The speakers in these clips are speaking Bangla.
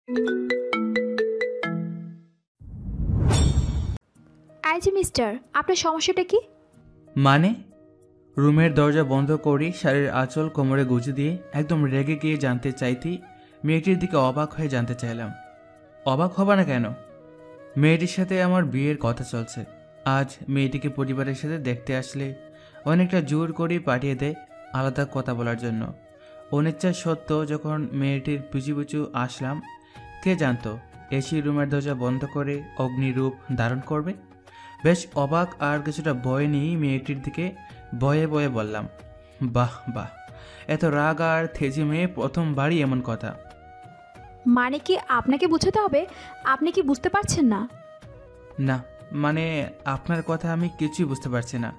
এই যে মিস্টার, আপনার সমস্যাটা কি? মানে? রুমের দরজা বন্ধ করি, শাড়ির আঁচল কোমরে গুজে দিয়ে একদম রেগে গিয়ে জানতে চাইতেই মেয়েটির দিকে অবাক হয়ে জানতে চাইলাম। অবাক হবা না কেন? মেয়েটির সাথে আমার বিয়ের কথা চলছে। আজ মেয়েটিকে পরিবারের সাথে দেখতে আসলে অনেকটা জোর করে পাঠিয়ে দেয় আলাদা কথা বলার জন্য। অনিচ্ছা সত্ত্বেও যখন মেয়েটির পিছু পিছু আসলাম, কে জানতো এসি রুমের দরজা বন্ধ করে অগ্নিরূপ ধারণ করবে। বেশ অবাক আর কিছুটা ভয় নিয়েই মেয়েটির দিকে ভয়ে ভয়ে বললাম, বাহ বাহ, এত রাগ আর থেজি মেয়ে প্রথমবারই এমন কথা। মানে কি আপনাকে বুঝাতে হবে? আপনি কি বুঝতে পারছেন না? না, মানে আপনার কথা আমি কিছুই বুঝতে পারছি না।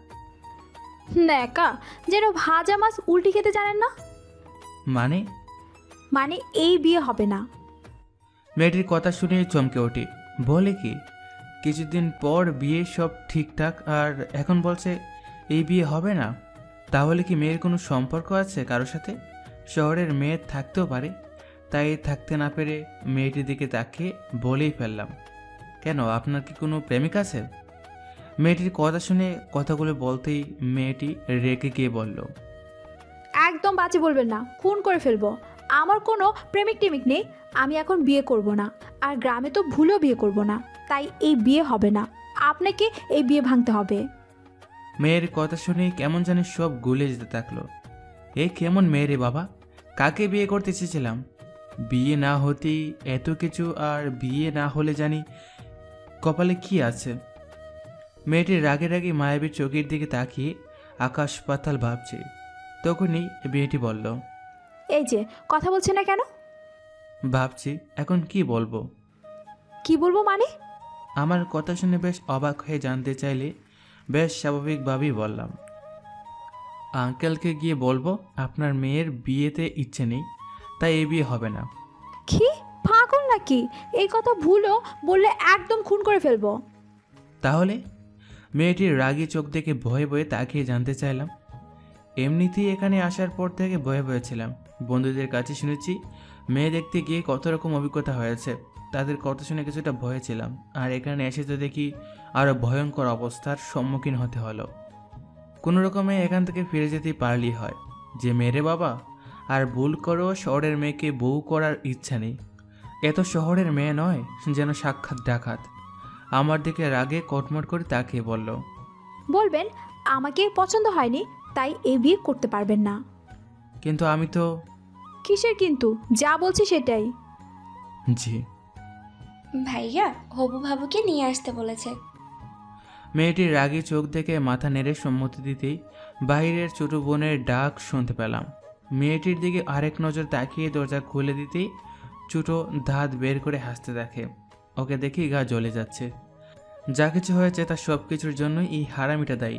একা যেন ভাজা মাছ উল্টি খেতে জানেন না। মানে? মানে এই বিয়ে হবে না। মেয়েটির কথা শুনে চমকে উঠি। বলে কি? কিছুদিন পর বিয়ে, সব ঠিকঠাক, আর এখন বলছে এই বিয়ে হবে না? তাহলে কি মেয়ের কোনো সম্পর্ক আছে কারোর সাথে? শহরের মেয়ে থাকতেও পারে। তাই থাকতে না পেরে মেয়েটির দিকে তাকিয়ে বলেই ফেললাম, কেন, আপনার কি কোনো প্রেমিক আছে? মেয়েটির কথা শুনে কথাগুলো বলতেই মেয়েটি রেগে গিয়ে বলল, একদম বাজে বলবেন না, খুন করে ফেলবো। আমার কোনো প্রেমিক টেমিক নেই। আমি এখন বিয়ে করব না, আর গ্রামে তো ভুলেও বিয়ে করব না। তাই এই বিয়ে হবে না। আপনাকে এই বিয়ে ভাঙতে হবে। মেয়ের কথা শুনে কেমন জানি সব গলে যেতে থাকলো। এ কেমন মেয়ে রে বাবা! কাকে বিয়ে করতে চেয়েছিলাম? বিয়ে না হতেই এত কিছু, আর বিয়ে না হলে জানি কপালে কি আছে। মেয়েটির রাগে রাগে মায়াবীর চোখের দিকে তাকিয়ে আকাশ পাতাল ভাবছে। তখনই মেয়েটি বলল, এই যে কথা বলছেন না কেন? ভাবছি এখন কি বলবো। কি বলবো মানে? আমার কথা শুনে বেশ অবাক হয়ে জানতে চাইলে বেশ স্বাভাবিকভাবেই বললাম, আঙ্কেলকে গিয়ে বলবো আপনার মেয়ের বিয়েতে ইচ্ছে নেই, তাই এই বিয়ে হবে না। কি পাগল নাকি? এই কথা ভুলও বললে একদম খুন করে ফেলবো। তাহলে? মেয়েটির রাগী চোখ দেখে ভয়ে ভয়ে তাকিয়ে জানতে চাইলাম। এমনিতেই এখানে আসার পর থেকে ভয়ে ভয়ে ছিলাম। বন্ধুদের কাছে শুনেছি মেয়ে দেখতে গিয়ে কত রকম অভিজ্ঞতা হয়েছে, তাদের কথা শুনে কিছুটা ভয়ে ছিলাম। আর এখানে এসে তো দেখি আরও ভয়ঙ্কর অবস্থার সম্মুখীন হতে হলো। কোনো রকমে এখান থেকে ফিরে যেতেই পারলেই হয়। যে মেরে বাবা, আর ভুল করেও শহরের মেয়েকে বউ করার ইচ্ছা নেই। এত শহরের মেয়ে নয়, যেন সাক্ষাৎ ডাকাত। আমার দিকে রাগে কটমট করে তাকিয়ে বলল, বলবেন আমাকে পছন্দ হয়নি, তাই এই বিয়ে করতে পারবেন না। কিন্তু আমি তো। কিসের কিন্তু? যা বলছি সেটাই। জি। ভাইয়া হবু ভাবুকে নিয়ে আসতে বলেছে। মেয়েটির রাগী চোখ দেখে মাথা নেড়ে সম্মতি দিতেই বাইরের ছোট বোনের ডাক শুনতে পেলাম। মেয়েটির দিকে আরেক নজর তাকিয়ে দরজা খুলে দিতেই ছোট দাঁত বের করে হাসতে দেখে। ওকে দেখি গা জ্বলে যাচ্ছে। যা কিছু হয়েছে তার সব কিছুর জন্যই এই হারামিটা দায়ী।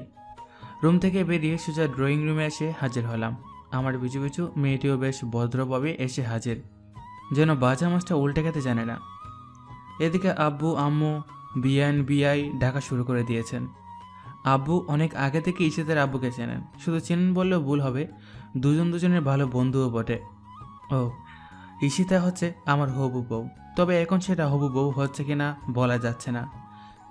রুম থেকে বেরিয়ে সোজা ড্রয়িং রুমে এসে হাজির হলাম। আমার পিছু পিছু মেয়েটিও বেশ ভদ্রভাবে এসে হাজির, যেন বাজা মাছটা উল্টে খেতে জানে না। এদিকে আব্বু আম্মু বিআই ডাকা শুরু করে দিয়েছেন। আব্বু অনেক আগে থেকে ঈশিতার আব্বুকে চেনেন, শুধু চেনেন বললেও ভুল হবে, দুজনের ভালো বন্ধুও বটে। ও, ঈশিতা হচ্ছে আমার হবু বউ, তবে এখন সেটা হবু বউ হচ্ছে কিনা বলা যাচ্ছে না,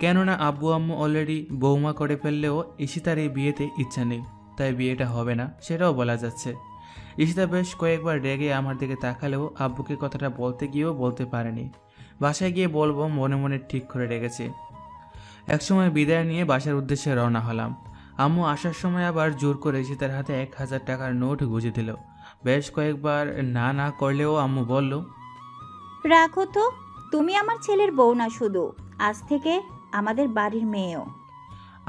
কেননা আব্বু আম্মু অলরেডি বৌমা করে ফেললেও ঈশিতার এই বিয়েতে ইচ্ছা নেই, তাই বিয়েটা হবে না সেটাও বলা যাচ্ছে। ঈশিতা বেশ কয়েকবার রেগে আমার দিকে তাকালেও আব্বুকে কথাটা বলতে গিয়েও বলতে পারেনি। বাসায় গিয়ে বলবো মনে মনে ঠিক করে রেখেছি। একসময় বিদায় নিয়ে বাসার উদ্দেশ্যে রওনা হলাম। আম্মু আসার সময় আবার জোর করে ঈশিতার হাতে 1000 টাকার নোট গুঁজে দিল। বেশ কয়েকবার না না করলেও আম্মু বলল, রাখো তো, তুমি আমার ছেলের বউ না, শুধু আজ থেকে আমাদের বাড়ির মেয়েও।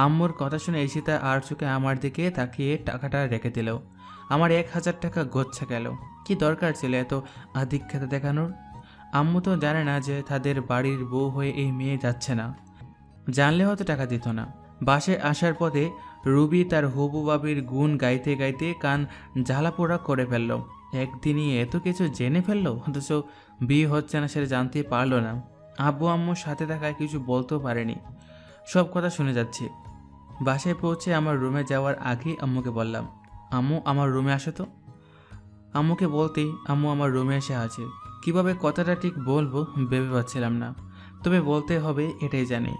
আম্মুর কথা শুনে ঈশিতা আর চোখে আমার দিকে তাকিয়ে টাকাটা রেখে দিল। আমার 1000 টাকা গচ্ছা গেল। কি দরকার ছিল এত আধিক্যতা দেখানোর? আম্মু তো জানে না যে তাদের বাড়ির বউ হয়ে এই মেয়ে যাচ্ছে না, জানলে হয়তো টাকা দিত না। বাসে আসার পথে রুবি তার হবু বাবির গুণ গাইতে গাইতে কান জ্বালাপোড়া করে ফেলল। একদিনই এত কিছু জেনে ফেললো, অথচ বিয়ে হচ্ছে না সেটা জানতে পারলো না। আব্বু আম্মুর সাথে থাকায় কিছু বলতেও পারেনি, সব কথা শুনে যাচ্ছি। বাসায় পৌঁছে আমার রুমে যাওয়ার আগেই আম্মুকে বললাম, আম্মু আমার রুমে আসো তো। আম্মুকে বলতেই আম্মু আমার রুমে এসে আছে। কিভাবে কথাটা ঠিক বলবো ভেবে পাচ্ছিলাম না। তবে বলতে হবে এটাই জানি,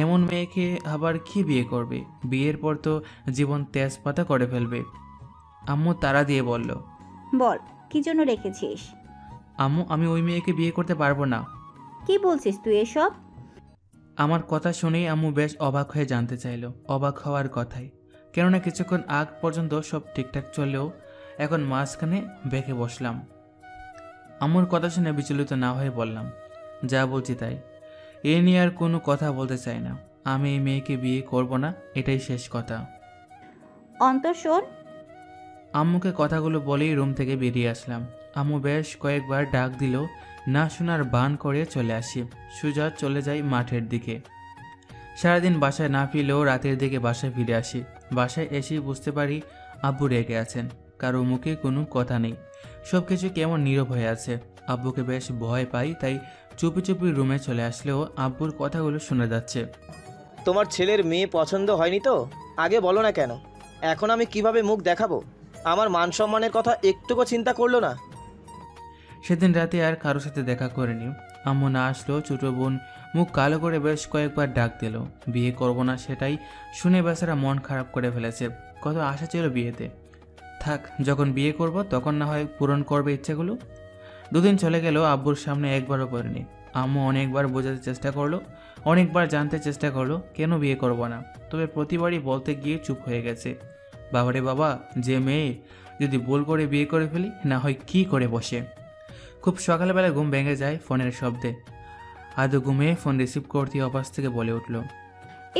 এমন মেয়েকে আবার কি বিয়ে করবে? বিয়ের পর তো জীবন তেজপাতা করে ফেলবে। আম্মু তাড়া দিয়ে বলল, বল, কি জন্য রেখেছিস? আম্মু আমি ওই মেয়েকে বিয়ে করতে পারবো না। কি বলছিস তুই এসব? আমার কথা শুনেই আম্মু বেশ অবাক হয়ে জানতে চাইলো। অবাক হওয়ার কথাই, কেননা কিছুক্ষণ আগ পর্যন্ত সব ঠিকঠাক চললেও এখন মাঝখানে বেঁকে বসলাম। আম্মুর কথা শুনে বিচলিত না হয়ে বললাম, যা বলছি তাই। এ নিয়ে আর কোনো কথা বলতে চাই না। আমি এই মেয়েকে বিয়ে করব না, এটাই শেষ কথা। অন্তর শোন। আম্মুকে কথাগুলো বলেই রুম থেকে বেরিয়ে আসলাম। আম্মু বেশ কয়েকবার ডাক দিল, না শোনার বান করে চলে আসি। সুজা চলে যাই মাঠের দিকে। সারাদিন বাসায় না ফিরলেও রাতের দিকে বাসায় ফিরে আসি। বাসায় এসেই বুঝতে পারি আব্বু রেগে আছেন। কারো মুখে কোনো কথা নেই, সব কিছু কেমন নীরব হয়ে আছে। আব্বুকে বেশ ভয় পাই, তাই চুপি চুপি রুমে চলে আসলেও আব্বুর কথাগুলো শোনা যাচ্ছে। তোমার ছেলের মেয়ে পছন্দ হয়নি তো আগে বলো না কেন? এখন আমি কিভাবে মুখ দেখাবো? আমার মান সম্মানের কথা একটুকু চিন্তা করলো না। সেদিন রাতে আর কারোর সাথে দেখা করিনি। আম্মু না আসলেও ছোটো বোন মুখ কালো করে বেশ কয়েকবার ডাক দিল। বিয়ে করব না সেটাই শুনে বেচারা মন খারাপ করে ফেলেছে। কত আশা ছিল বিয়েতে। থাক, যখন বিয়ে করব তখন না হয় পূরণ করবে ইচ্ছেগুলো। দুদিন চলে গেল, আব্বুর সামনে একবারও করিনি। আম্মু অনেকবার বোঝাতে চেষ্টা করলো, অনেকবার জানতে চেষ্টা করলো কেন বিয়ে করব না। তবে প্রতিবারই বলতে গিয়ে চুপ হয়ে গেছে। বাবারে বাবা, যে মেয়ে, যদি ভুল করে বিয়ে করে ফেলি না হয় কি করে বসে। খুব সকালবেলা ঘুম ভেঙে যায় ফোনের শব্দে। আদৌ ঘুমিয়ে ফোন রিসিভ করতে অপাস থেকে বলে উঠল,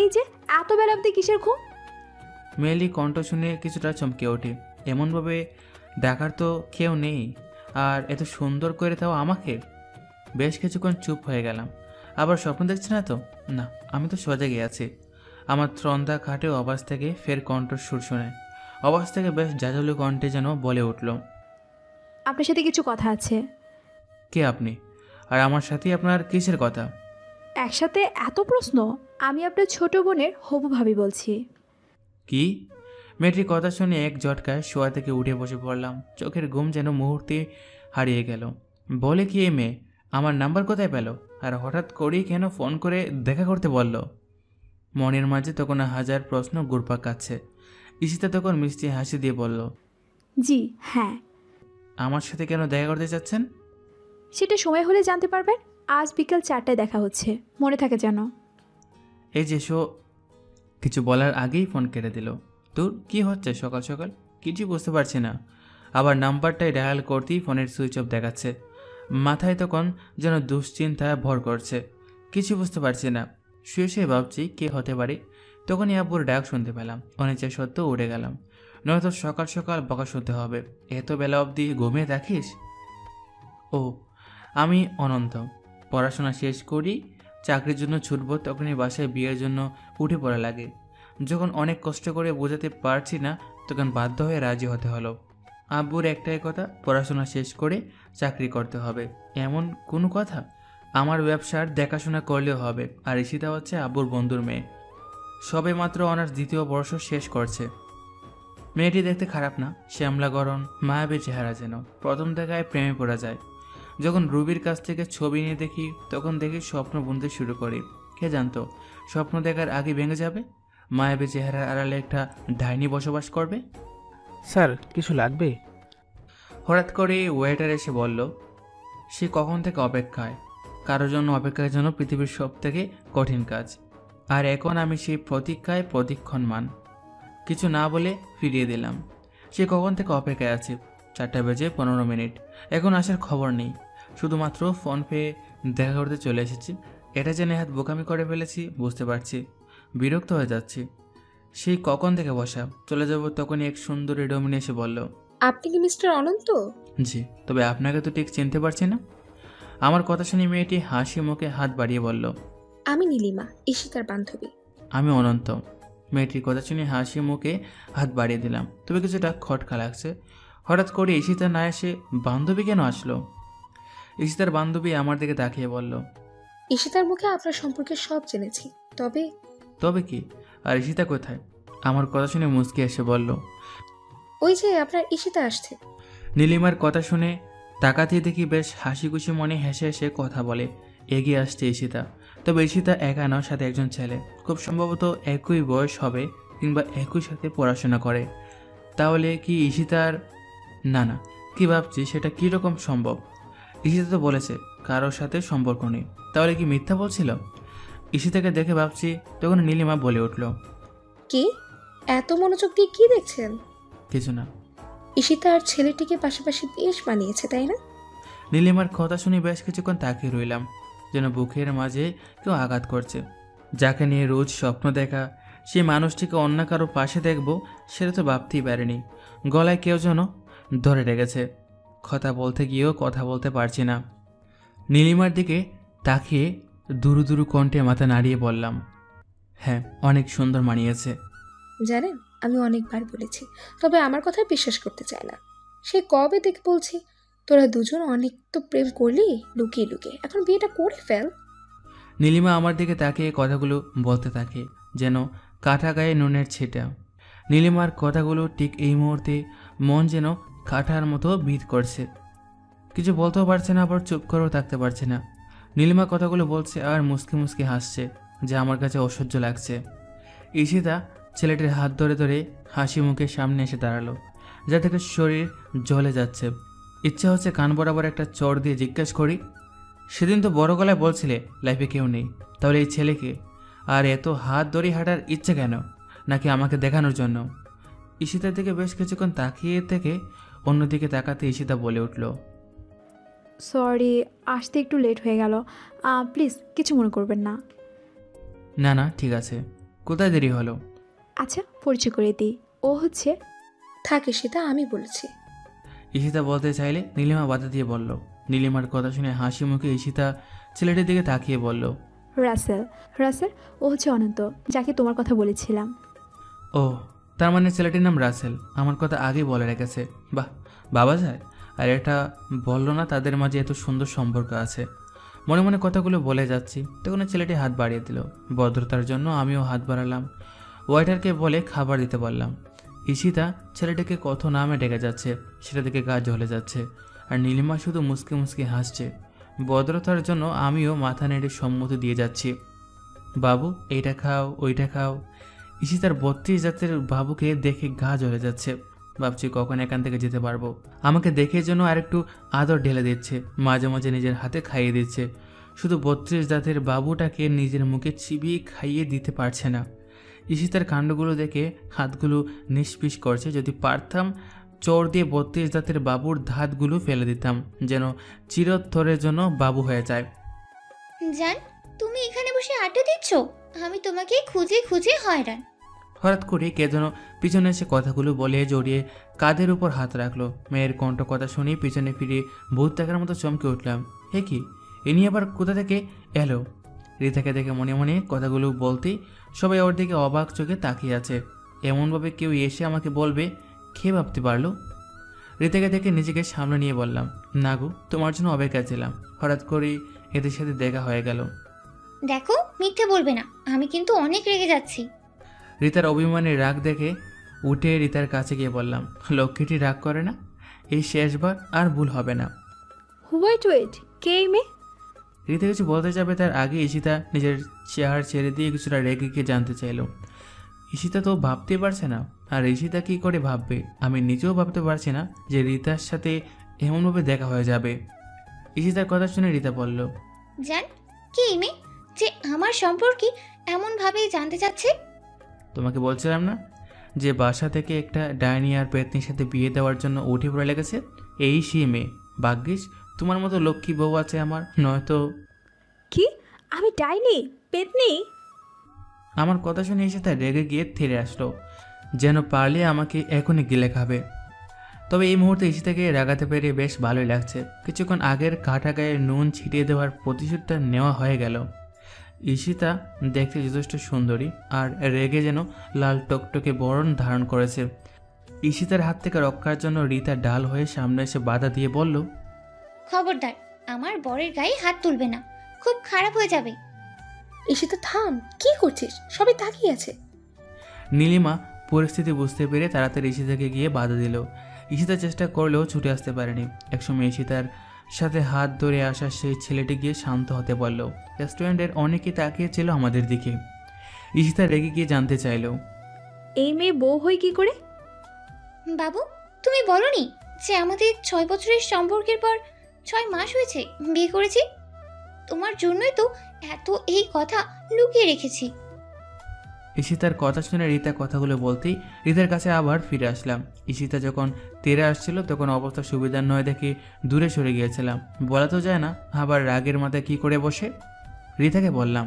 এই যে এত বেলা অবধি কিসের ঘুম? মেয়েলি কণ্ঠ শুনে কিছুটা চমকে ওঠে। এমনভাবে ডাকার তো কেউ নেই, আর এত সুন্দর করে তাও আমাকে। বেশ কিছুক্ষণ চুপ হয়ে গেলাম। আবার স্বপ্ন দেখছি না তো? না, আমি তো সজাগে আছি। আমার ত্রন্দা খাটে অবাস থেকে ফের কণ্ঠ সুর শোনে। অবাস থেকে বেশ জাজলু কণ্ঠে যেন বলে উঠল, আপনার সাথে কিছু কথা আছে। কে আপনি? আর আমার সাথে আপনার কিসের কথা? একসাথে এত প্রশ্ন? আমি আপনার ছোট বোনের হবু ভাবি বলছি। কি? মেয়েটির কথা শুনে এক ঝটকায় শোয়া থেকে উঠে বসে পড়লাম। চোখের ঘুম যেন মুহূর্তে হারিয়ে গেল। বলে কি এই মেয়ে আমার নাম্বার কোথায় পেল? আর হঠাৎ করেই কেন ফোন করে দেখা করতে বলল? মনের মাঝে তখন হাজার প্রশ্ন ঘুরপাক খাচ্ছে। ঈশিতা তখন মিষ্টি হাসি দিয়ে বলল, জি হ্যাঁ। আমার সাথে কেন দেখা করতে চাচ্ছেন? সেটা সময় হলে জানতে পারবেন। আজ বিকেল 4টায় দেখা হচ্ছে, মনে থাকে যেন। এই যে কিছু বলার আগেই ফোন কেটে দিল। তোর কি হচ্ছে সকাল সকাল? কিছু বুঝতে পারছি না। আবার নাম্বারটাই ডায়াল করতেই ফোনের সুইচ অফ দেখাচ্ছে। মাথায় তখন যেন দুশ্চিন্তায় ভর করছে। কিছু বুঝতে পারছি না। শুয়ে শুয়ে ভাবছি কে হতে পারে। তখনই আব্বুর ডাক শুনতে পেলাম। অনিচ্ছা সত্ত্বেও উঠে গেলাম। নয়তো সকাল সকাল বকা শুনতে হবে। এত বেলা অবধি ঘুমিয়ে থাকিস? ও, আমি অনন্ত। পড়াশোনা শেষ করি, চাকরির জন্য ছুটব, তখনই বাসায় বিয়ের জন্য উঠে পড়া লাগে। যখন অনেক কষ্ট করে বোঝাতে পারছি না, তখন বাধ্য হয়ে রাজি হতে হলো। আব্বুর একটাই কথা, পড়াশোনা শেষ করে চাকরি করতে হবে। এমন কোনো কথা? আমার ব্যবসার দেখাশোনা করলেও হবে। আর ঈশিতা হচ্ছে আব্বুর বন্ধুর মেয়ে, সবে মাত্র অনার্স দ্বিতীয় বর্ষ শেষ করছে। মেয়েটি দেখতে খারাপ না, শ্যামলা গরম মায়াবী চেহারা, যেন প্রথম দেখায় প্রেমে পড়া যায়। যখন রুবির কাছ থেকে ছবি নিয়ে দেখি, তখন দেখি স্বপ্ন বুনতে শুরু করি। কে জানতো স্বপ্ন দেখার আগে ভেঙে যাবে? মায়াবী চেহারার আড়ালে একটা ডাইনি বসবাস করবে। স্যার, কিছু লাগবে? হঠাৎ করে ওয়েটার এসে বলল, সে কখন থেকে অপেক্ষায়। কারোর জন্য অপেক্ষার জন্য পৃথিবীর সব থেকে কঠিন কাজ। আর এখন আমি সেই প্রতীক্ষায় প্রদীক্ষণমান। কিছু না বলে ফিরিয়ে দিলাম। সে কখন থেকে অপেক্ষায় আছে। 4টা বেজে 15 মিনিট। এখন আসার খবর নেই। শুধুমাত্র ফোন পেয়ে দেখা করতে চলে এসেছি। এটা জেনে হাত বোকামি করে ফেলেছি, বুঝতে পারছি। বিরক্ত হয়ে যাচ্ছি। সেই কখন থেকে বসা। চলে যাব তখনই এক সুন্দরী ডমিনী এসে বলল, আপনি কি মিস্টার অনন্ত? জি, তবে আপনাকে তো ঠিক চিনতে পারছি না। আমার কথা শুনে মেয়েটি হাসি মুখে হাত বাড়িয়ে বলল, আমি নীলিমা, ঈশিতার বান্ধবী। আমি অনন্ত। মেয়েটির কথা শুনে হাসি মুখে হাত বাড়িয়ে দিলাম। তবে কিছুটা খটকা লাগছে। হঠাৎ করে ঈশিতা না এসে বান্ধবী কেন আসলো? ঈশিতার বান্ধবী আমার দিকে তাকিয়ে বলল, ঈশিতার মুখে আপনার সম্পর্কে সব জেনেছি। তবে কি? আর ঈশিতা কোথায়? আমার কথা শুনে মুচকি এসে বলল, ওই যে আপনার ঈশিতা আসছে। নীলিমার কথা শুনে তাকাতেই দেখি বেশ হাসি খুশি মনে হেসে হেসে কথা বলে। এগিয়ে আসছে ঈশিতা। তবে ঈশিতা একা নয়, সাথে একজন ছেলে, খুব সম্ভবত একই বয়স হবে কিংবা একই সাথে পড়াশোনা করে। তাহলে কি ঈশিতার না না, কি ভাবছি সেটা কীরকম সম্ভব? ঈশিতা তো বলেছে কারোর সাথে সম্পর্ক নেই, তাহলে কি মিথ্যা বলছিল? ঈশিতাকে দেখে ভাবছি, তখন নীলিমা বলে উঠল, কি এত মনোযোগ দিয়ে কি দেখছেন? কিছু না। ঈশিতা আর ছেলেটিকে পাশাপাশি বেশ মানিয়েছে, তাই না? নীলিমার কথা শুনে বেশ কিছুক্ষণ তাকিয়ে রইলাম, যেন বুকের মাঝে কেউ আঘাত করছে। যাকে নিয়ে রোজ স্বপ্ন দেখা, সেই মানুষটিকে অন্য কারো পাশে দেখব, সেটা তো ভাবতেই পারিনি। গলায় কেউ যেন ধরে রেখেছে। কথা বলতে গিয়েও কথা বলতে পারছি না। নীলিমার দিকে তাকিয়ে দুরু দুরু কণ্ঠে মাথা নাড়িয়ে বললাম, হ্যাঁ, অনেক সুন্দর মানিয়েছে। জানেন, আমি অনেকবার বলেছি, তবে আমার কথা বিশ্বাস করতে চায় না। সে কবে থেকে বলছি, তোরা দুজন অনেক তো প্রেম করলি লুকিয়ে লুকিয়ে, এখন বিয়েটা করে ফেল। নীলিমা আমার দিকে তাকিয়ে কথাগুলো বলতে থাকে যেন কাটা গায়ে নুনের ছিটা। নীলিমার কথাগুলো ঠিক এই মুহূর্তে মন যেন কাটার মতো বিধ করছে। কিছু বলতেও পারছে না, আবার চুপ করেও থাকতে পারছে না। নীলিমা কথাগুলো বলছে আর মুসকি মুসকি হাসছে, যা আমার কাছে অসহ্য লাগছে। ঈশিতা ছেলেটির হাত ধরে ধরে হাসি মুখে সামনে এসে দাঁড়ালো, যা থেকে শরীর জ্বলে যাচ্ছে। ইচ্ছা হচ্ছে কান বরাবর একটা চড় দিয়ে জিজ্ঞেস করি, সেদিন তো বড় গলায় বলছিলে লাইফে কেউ নেই, তাহলে এই ছেলেকে? আর এত হাত ধরে হাঁটার ইচ্ছে কেন? নাকি আমাকে দেখানোর জন্য? ঈশিতার দিকে বেশ কিছুক্ষণ তাকিয়ে থেকে অন্যদিকে তাকাতে ঈশিতা বলে উঠল, সরি, আসতে একটু লেট হয়ে গেল। প্লিজ কিছু মনে করবেন না। না না, ঠিক আছে। কোথায় দেরি হলো? আচ্ছা, পরিচয় করে দিই, ও হচ্ছে থাকে সেটা আমি বলেছি। ঈশিতা বলতে চাইলে নীলিমা বাধা দিয়ে বলল। নীলিমার কথা শুনে হাসি মুখে ঈশিতা ছেলেটির দিকে তাকিয়ে বলল, রাসেল। রাসেল, ও হচ্ছে অনন্ত, যাকে তোমার কথা বলেছিলাম। ও, তার মানে ছেলেটির নাম রাসেল। আমার কথা আগেই বলে রেখেছে। বাহ, বাবা যায়। আর এটা বললো না তাদের মাঝে এত সুন্দর সম্পর্ক আছে। মনে মনে কথাগুলো বলে যাচ্ছি, তখন ছেলেটি হাত বাড়িয়ে দিল। ভদ্রতার জন্য আমিও হাত বাড়ালাম। ওয়েটারকে বলে খাবার দিতে বললাম। ঈশিতা ছেলেটিকে কত নামে ডেকে যাচ্ছে, সেটা দেখে গা জ্বলে যাচ্ছে। আর নীলিমা শুধু মুসকে মুসকে হাসছে। ভদ্রতার জন্য আমিও মাথা নেড়ে সম্মতি দিয়ে যাচ্ছি। বাবু, এইটা খাও, ওইটা খাও। ঈশিতার 32 জাতের বাবুকে দেখে গা জ্বলে যাচ্ছে। ভাবছি কখন এখান থেকে যেতে পারবো। আমাকে দেখে যেন আরেকটু আদর ঢেলে দিচ্ছে, মাঝে মাঝে নিজের হাতে খাইয়ে দিচ্ছে। শুধু 32 জাতের বাবুটাকে নিজের মুখে চিবিয়ে খাইয়ে দিতে পারছে না। ঈশিতার কাণ্ডগুলো দেখে হাতগুলো নিষ্পিস করছে। যদি পারতাম চোর দিয়ে 32 জাতের বাবুর ধাতগুলো ফেলে দিতাম, যেন চিরতরের জন্য বাবু হয়ে যায়। জান, তুমি এখানে বসে আড্ডা দিচ্ছ? আমি তোমাকে খুঁজে খুঁজে হয়রান। হঠাৎ করে কে যেন পিছনে এসে কথাগুলো বলে জড়িয়ে কাঁধের উপর হাত রাখলো। মেয়ের কণ্ঠ কথা শুনে পিছনে ফিরে ভূত দেখার মতো চমকে উঠলাম। হে কি, ইনি আবার কোথা থেকে এলো? রিতাকে দেখে মনে মনে কথাগুলো বলতেই সবাই ওর দিকে অবাক চোখে তাকিয়ে আছে। এমনভাবে কেউ এসে আমাকে বলবে, কে ভাবতে পারলো? রিতাকে দেখে নিজেকে সামনে নিয়ে বললাম, না গো, তোমার জন্য অপেক্ষায় ছিলাম। হঠাৎ করে এদের সাথে দেখা হয়ে গেল। দেখো, মিথ্যে বলবে না, আমি কিন্তু অনেক রেগে যাচ্ছি। রিতার অভিমানের রাগ দেখে উঠে রিতার কাছে গিয়ে বললাম, লক্ষ্মীটি রাগ করে না, এই শেষবার আর ভুল হবে না। ওয়েট ওয়েট, কে এই মেয়ে? রিতা কিছু বলতে যাবে তার আগে ঈশিতা নিজের চেয়ার ছেড়ে দিয়ে কিছুটা রেগে গিয়ে জানতে চাইল। ঈশিতা তো ভাবতেই পারছে না, আর ঈশিতা কী করে ভাববে? আমি নিজেও ভাবতে পারছি না যে রিতার সাথে এমনভাবে দেখা হয়ে যাবে। ঈশিতার কথা শুনে রিতা বলল, জান, কি এই মেয়ে যে আমার সম্পর্কে এমনভাবেই জানতে চাচ্ছে? তোমাকে বলছিলাম না যে বাসা থেকে একটা ডাইনি আর পেতনির সাথে বিয়ে দেওয়ার জন্য উঠে পড়ে লেগেছে? এই সেই মেয়ে। ভাগ্যিস তোমার মতো লক্ষ্মী বউ আছে আমার, নয়তো। কি? আমি ডাইনি? পেতনি? আমার কথা শুনে এসে তাই রেগে গিয়ে থেরে আসলো, যেন পারলে আমাকে এখনই গিলে খাবে। তবে এই মুহূর্তে ঈশিতাকে রাগাতে পেরে বেশ ভালোই লাগছে। কিছুক্ষণ আগের কাটা গায়ে নুন ছিটিয়ে দেওয়ার প্রতিশোধটা নেওয়া হয়ে গেল। ঈশিতা দেখতে যথেষ্ট সুন্দরী, আর রেগে যেন লাল টকটকে বরণ ধারণ করেছে। ঈশিতার হাত থেকে রক্ষার জন্য রিতা ডাল হয়ে সামনে এসে বাধা দিয়ে বলল, খবরদার, আমার বরের গায়ে হাত তুলবে না, খুব খারাপ হয়ে যাবে। ঈশিতা থাম, কি করছিস? সবাই তাকিয়ে আছে। নীলিমা পরিস্থিতি বুঝতে পেরে তাড়াতাড়ি ঈশিতাকে গিয়ে বাধা দিল। ঈশিতা চেষ্টা করলেও ছুটে আসতে পারেনি। একসময় ঈশিতার সাথে হাত ধরে আসা সেই ছেলেটি গিয়ে শান্ত হতে বলল। রেস্টুরেন্টের অনেকেই তাকিয়েছিল আমাদের দিকে। ঈশিতা রেগে গিয়ে জানতে চাইল, এই মেয়ে বউ হয় কি করে? বাবু, তুমি বলনি যে আমাদের 6 বছরের সম্পর্কের পর 6 মাস হয়েছে বিয়ে করেছি? তোমার জন্যই তো এত এই কথা লুকিয়ে রেখেছি। ঈশিতার কথা শুনে রীতা কথাগুলো বলতেই রীতার কাছে আবার ফিরে আসলাম। ঈশিতা যখন তেরে আসছিল তখন অবস্থা সুবিধার নয় দেখে দূরে সরে গিয়েছিলাম। বলা তো যায় না, আবার রাগের মাথায় কী করে বসে। রীতাকে বললাম,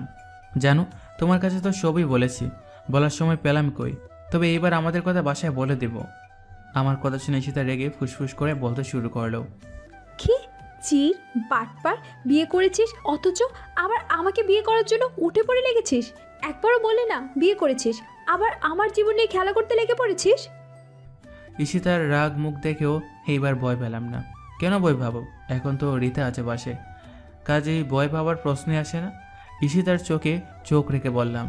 জানো তোমার কাছে তো সবই বলেছি, বলার সময় পেলাম কই, তবে এইবার আমাদের কথা বাসায় বলে দেব। আমার কথা শুনে ঈশিতা রেগে ফুসফুস করে বলতে শুরু করলো, কি চির বাটপার, বিয়ে করেছিস অথচ আবার আমাকে বিয়ে করার জন্য উঠে পড়ে লেগেছিস। একবারও বলে না বিয়ে করেছিস, আবার আমার জীবন নিয়ে খেলা করতে লেগে পড়েছিস। ঈশিতার রাগ মুখ দেখেও এইবার ভয় পেলাম না। কেন ভয় ভাবো, এখন তো রীতা আছে পাশে, কাজেই ভয় পাবার প্রশ্নই আসে না। ঈশিতার চোখে চোখ রেখে বললাম,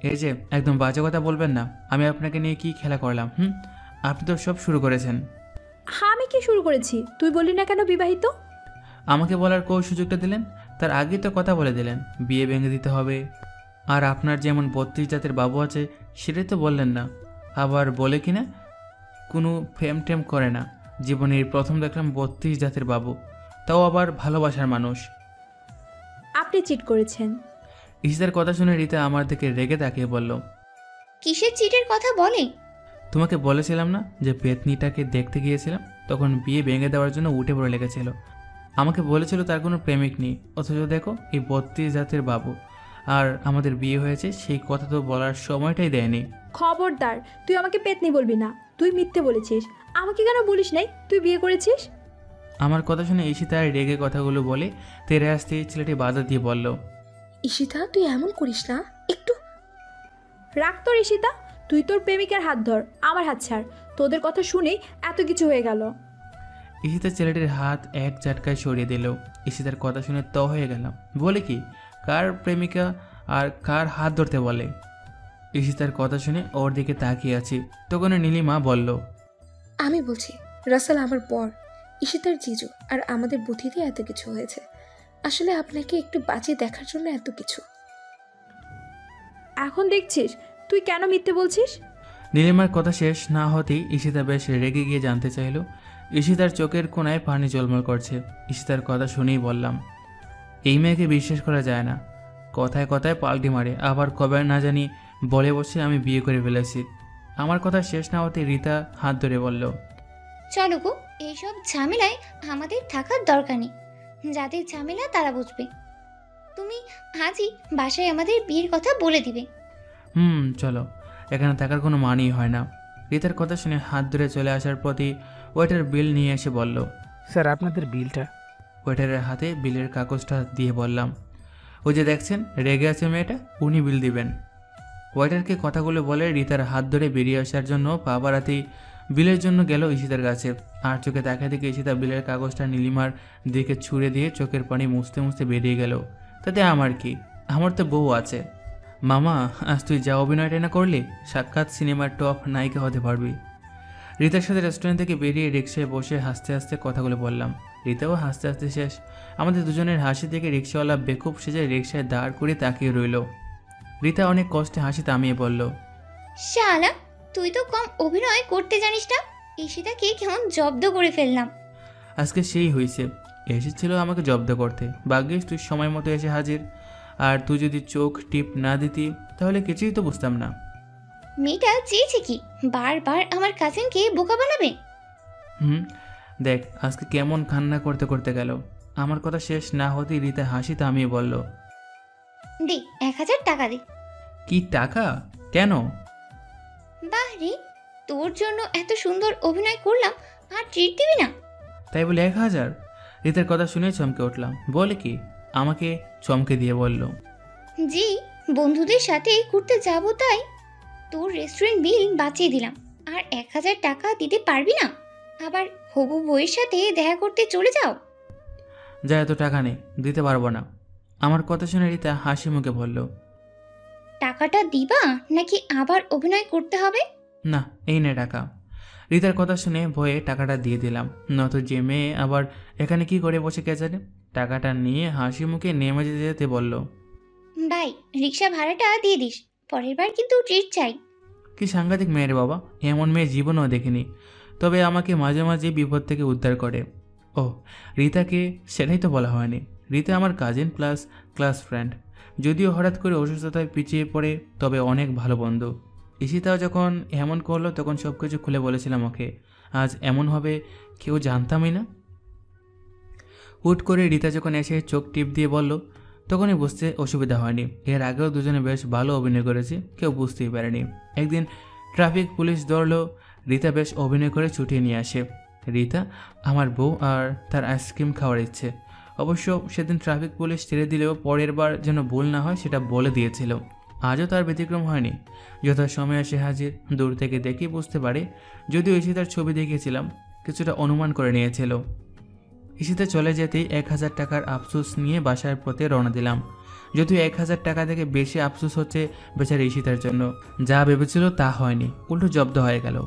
এই যে একদম বাজে কথা বলবেন না। আমি আপনাকে নিয়ে কি খেলা করলাম? আপনি তো সব শুরু করেছেন। হ্যাঁ, আমি কি শুরু করেছি? তুই বললি না কেন বিবাহিত? আমাকে বলার কোন সুযোগটা দিলেন? তার আগেই তো কথা বলে দিলেন বিয়ে ভেঙে দিতে হবে। আর আপনার যেমন 32 জাতের বাবু আছে সেটাই তো বললেন না। আবার বলে কিনা কোনো প্রেম টেম করে না। জীবনের প্রথম দেখলাম 32 জাতের বাবু, তাও আবার ভালোবাসার মানুষ। আপনি চিট করেছেন। ঈশিতার কথা শুনে রীতা আমার দিকে রেগে তাকিয়ে বলল, কিসের চিটের কথা বলে? তোমাকে বলেছিলাম না যে পেতনিটাকে দেখতে গিয়েছিলাম, তখন বিয়ে ভেঙে দেওয়ার জন্য উঠে পড়ে লেগেছিল। আমাকে বলেছিল তার কোনো প্রেমিক নেই, অথচ দেখো এই 32 জাতের বাবু, আর আমাদের বিয়ে হয়েছে সেই কথা তো বলার সময়টাই দেয়নি। খবরদার, তুই আমাকে পেতনি বলবি না। তুই মিথ্যে বলেছিস। আমাকে কেন বলিস নাই তুই বিয়ে করেছিস? আমার কথা শুনে ঈশিতা রেগে কথাগুলো বলে তেরে আসতে ছেলেটি বাধা দিয়ে বলল, ঈশিতা, তুই এমন করিস না, একটু রাখ তোর ঈশিতা, তুই তোর প্রেমিকার হাত ধর, আমার হাত ছাড়। তোদের কথা শুনেই এত কিছু হয়ে গেল। ঈশিতা ছেলেটির হাত এক ঝটকায় সরিয়ে দিল। ঈশিতার কথা শুনে হয়ে গেলাম, বলে কি কার প্রেমিকা আর কার হাত ধরতে বলে? ঈশিতার কথা শুনে ওর দিকে তাকিয়ে আছি, তখন নীলিমা বলল, আমি বলছি রাসেল আমার পর, ঈশিতার জিজু, আর আমাদের বুদ্ধিতে এত কিছু হয়েছে। আসলে আপনাকে একটু বাঁচিয়ে দেখার জন্য এত কিছু। এখন দেখছিস তুই কেন মিথ্যে বলছিস? নীলিমার কথা শেষ না হতেই ঈশিতা বেশ রেগে গিয়ে জানতে চাইল। ঈশিতার চোখের কোণায় পানি জলমল করছে। ঈশিতার কথা শুনেই বললাম, এই মেয়েকে বিশ্বাস করা যায় না, কথায় কথায় পাল্টি মারে, আবার কবে না জানি বলে বসে আমি বিয়ে করে ফেলেছি। আমার কথা শেষ না হতে রীতা হাত ধরে বলল, চলো গো, এইসব ঝামেলায় আমাদের থাকার দরকার নেই। যাদের ঝামেলা তারা বুঝবে। তুমি আজই বাসায় আমাদের বিয়ের কথা বলে দিবে। চলো, এখানে থাকার কোনো মানেই হয় না। রীতার কথা শুনে হাত ধরে চলে আসার প্রতি ওয়েটার বিল নিয়ে এসে বলল। স্যার আপনাদের বিলটা। ওয়েটারের হাতে বিলের কাগজটা দিয়ে বললাম, ওই যে দেখছেন রেগে আছে মেয়েটা, উনি বিল দিবেন। ওয়েটারকে কথাগুলো বলে রীতার হাত ধরে বেরিয়ে আসার জন্য পা বাড়াতেই বিলের জন্য গেল ঈশিতার কাছে। আর চোখে তাকিয়ে থেকে ঈশিতা বিলের কাগজটা নীলিমার দিকে ছুঁড়ে দিয়ে চোখের পানি মুছতে মুছতে বেরিয়ে গেল। তাতে আমার কি, আমার তো বউ আছে। মামা, আজ তুই যা অভিনয়টা না করলি, সাক্ষাৎ সিনেমার টপ নায়িকা হতে পারবি। রীতার সাথে রেস্টুরেন্ট থেকে বেরিয়ে রিক্সায় বসে হাসতে হাসতে কথাগুলো বললাম। রীতাও হাসতে হাসতে শেষ। আমাদের দুজনের হাসি থেকে রিক্সাওয়ালা বেকুব সেজে রিক্সায় দাঁড় করে তাকিয়ে রইল। রীতা অনেক কষ্টে হাসি থামিয়ে বলল, শালা, তুই তো কম অভিনয় করতে জানিস না। ঈশিতাকে কেমন জব্দ করে ফেললাম। আজকে সেই হয়েছে, এসেছিল আমাকে জব্দ করতে, ভাগ্যিস তুই সময় মতো এসে হাজির। আর তুই যদি চোখ টিপ না দিতি তাহলে কিছুই তো বুঝতাম না। মেয়েটা চেয়েছে কি বারবার আমার কাজিনকে বোকা বানাবে? দেখ আজকে কেমন কান্না করতে করতে গেল। আমার কথা শেষ না হতেই রীতা হাসি থামিয়ে বলল, দে 1000 টাকা দে। কি টাকা? কেন? বাহ রে, তোর জন্য এত সুন্দর অভিনয় করলাম আর ট্রিট দিবি না? তাই বলে 1000? রীতার কথা শুনে চমকে উঠলাম। বলে কি? আমাকে চমকে দিয়ে বলল, জি, বন্ধুদের সাথে ঘুরতে যাব তাই তোর রেস্টুরেন্ট বিল বাঁচিয়ে দিলাম। আর 1000 টাকা দিতে পারবি না? আবার হবু বউয়ের সাথে দেখা করতে চলে যাও? যা, এত টাকা নেই, দিতে পারবো না। আমার কথা শুনে রীতা হাসি মুখে বলল, টাকাটা দিবা নাকি আবার অভিনয় করতে হবে? না, এই নে টাকা। রিতার কথা শুনে ভয়ে টাকাটা দিয়ে দিলাম। নত যে মেয়ে আবার এখানে কি করে বসে কে জানে। টাকাটা নিয়ে হাসি মুখে নেমে যেতে যেতে বলল, ভাই রিক্সা ভাড়াটা দিয়ে দিস, পরের বার কিন্তু ট্রিট চাই। কি সাংঘাতিক মেয়ের বাবা, এমন মেয়ে জীবনেও দেখিনি। তবে আমাকে মাঝে মাঝে বিপদ থেকে উদ্ধার করে। ও রিতাকে সেটাই তো বলা হয়নি। রিতা আমার কাজিন প্লাস ক্লাস ফ্রেন্ড, যদিও হঠাৎ করে অসুস্থতায় পিছিয়ে পড়ে, তবে অনেক ভালো বন্ধু। ঈশিতাও যখন এমন করলো তখন সব কিছু খুলে বলেছিলাম ওকে। আজ এমন হবে কেউ জানতামই না। হুট করে রিতা যখন এসে চোখ টিপ দিয়ে বলল, তখনই বুঝতে অসুবিধা হয়নি। এর আগেও দুজনে বেশ ভালো অভিনয় করেছি, কেউ বুঝতেই পারেনি। একদিন ট্রাফিক পুলিশ ধরলো, রিতা বেশ অভিনয় করে ছুটিয়ে নিয়ে আসে। রিতা আমার বউ আর তার আইসক্রিম খাওয়ার ইচ্ছে। অবশ্য সেদিন ট্রাফিক পুলিশ ছেড়ে দিলেও পরের বার যেন ভুল না হয় সেটা বলে দিয়েছিল। আজও তার ব্যতিক্রম হয়নি। যথাসময়ে এসে হাজির। দূর থেকে দেখেই বুঝতে পারে, যদিও ঈশিতার ছবি দেখিয়েছিলাম কিছুটা অনুমান করে নিয়েছিল। ঈশিতা চলে যেতেই 1000 টাকার আফসোস নিয়ে বাসার পথে রওনা দিলাম। যদিও 1000 টাকা থেকে বেশি আফসোস হচ্ছে বেচারি ঈশিতার জন্য। যা ভেবেছিল তা হয়নি, উল্টো জব্দ হয়ে গেল।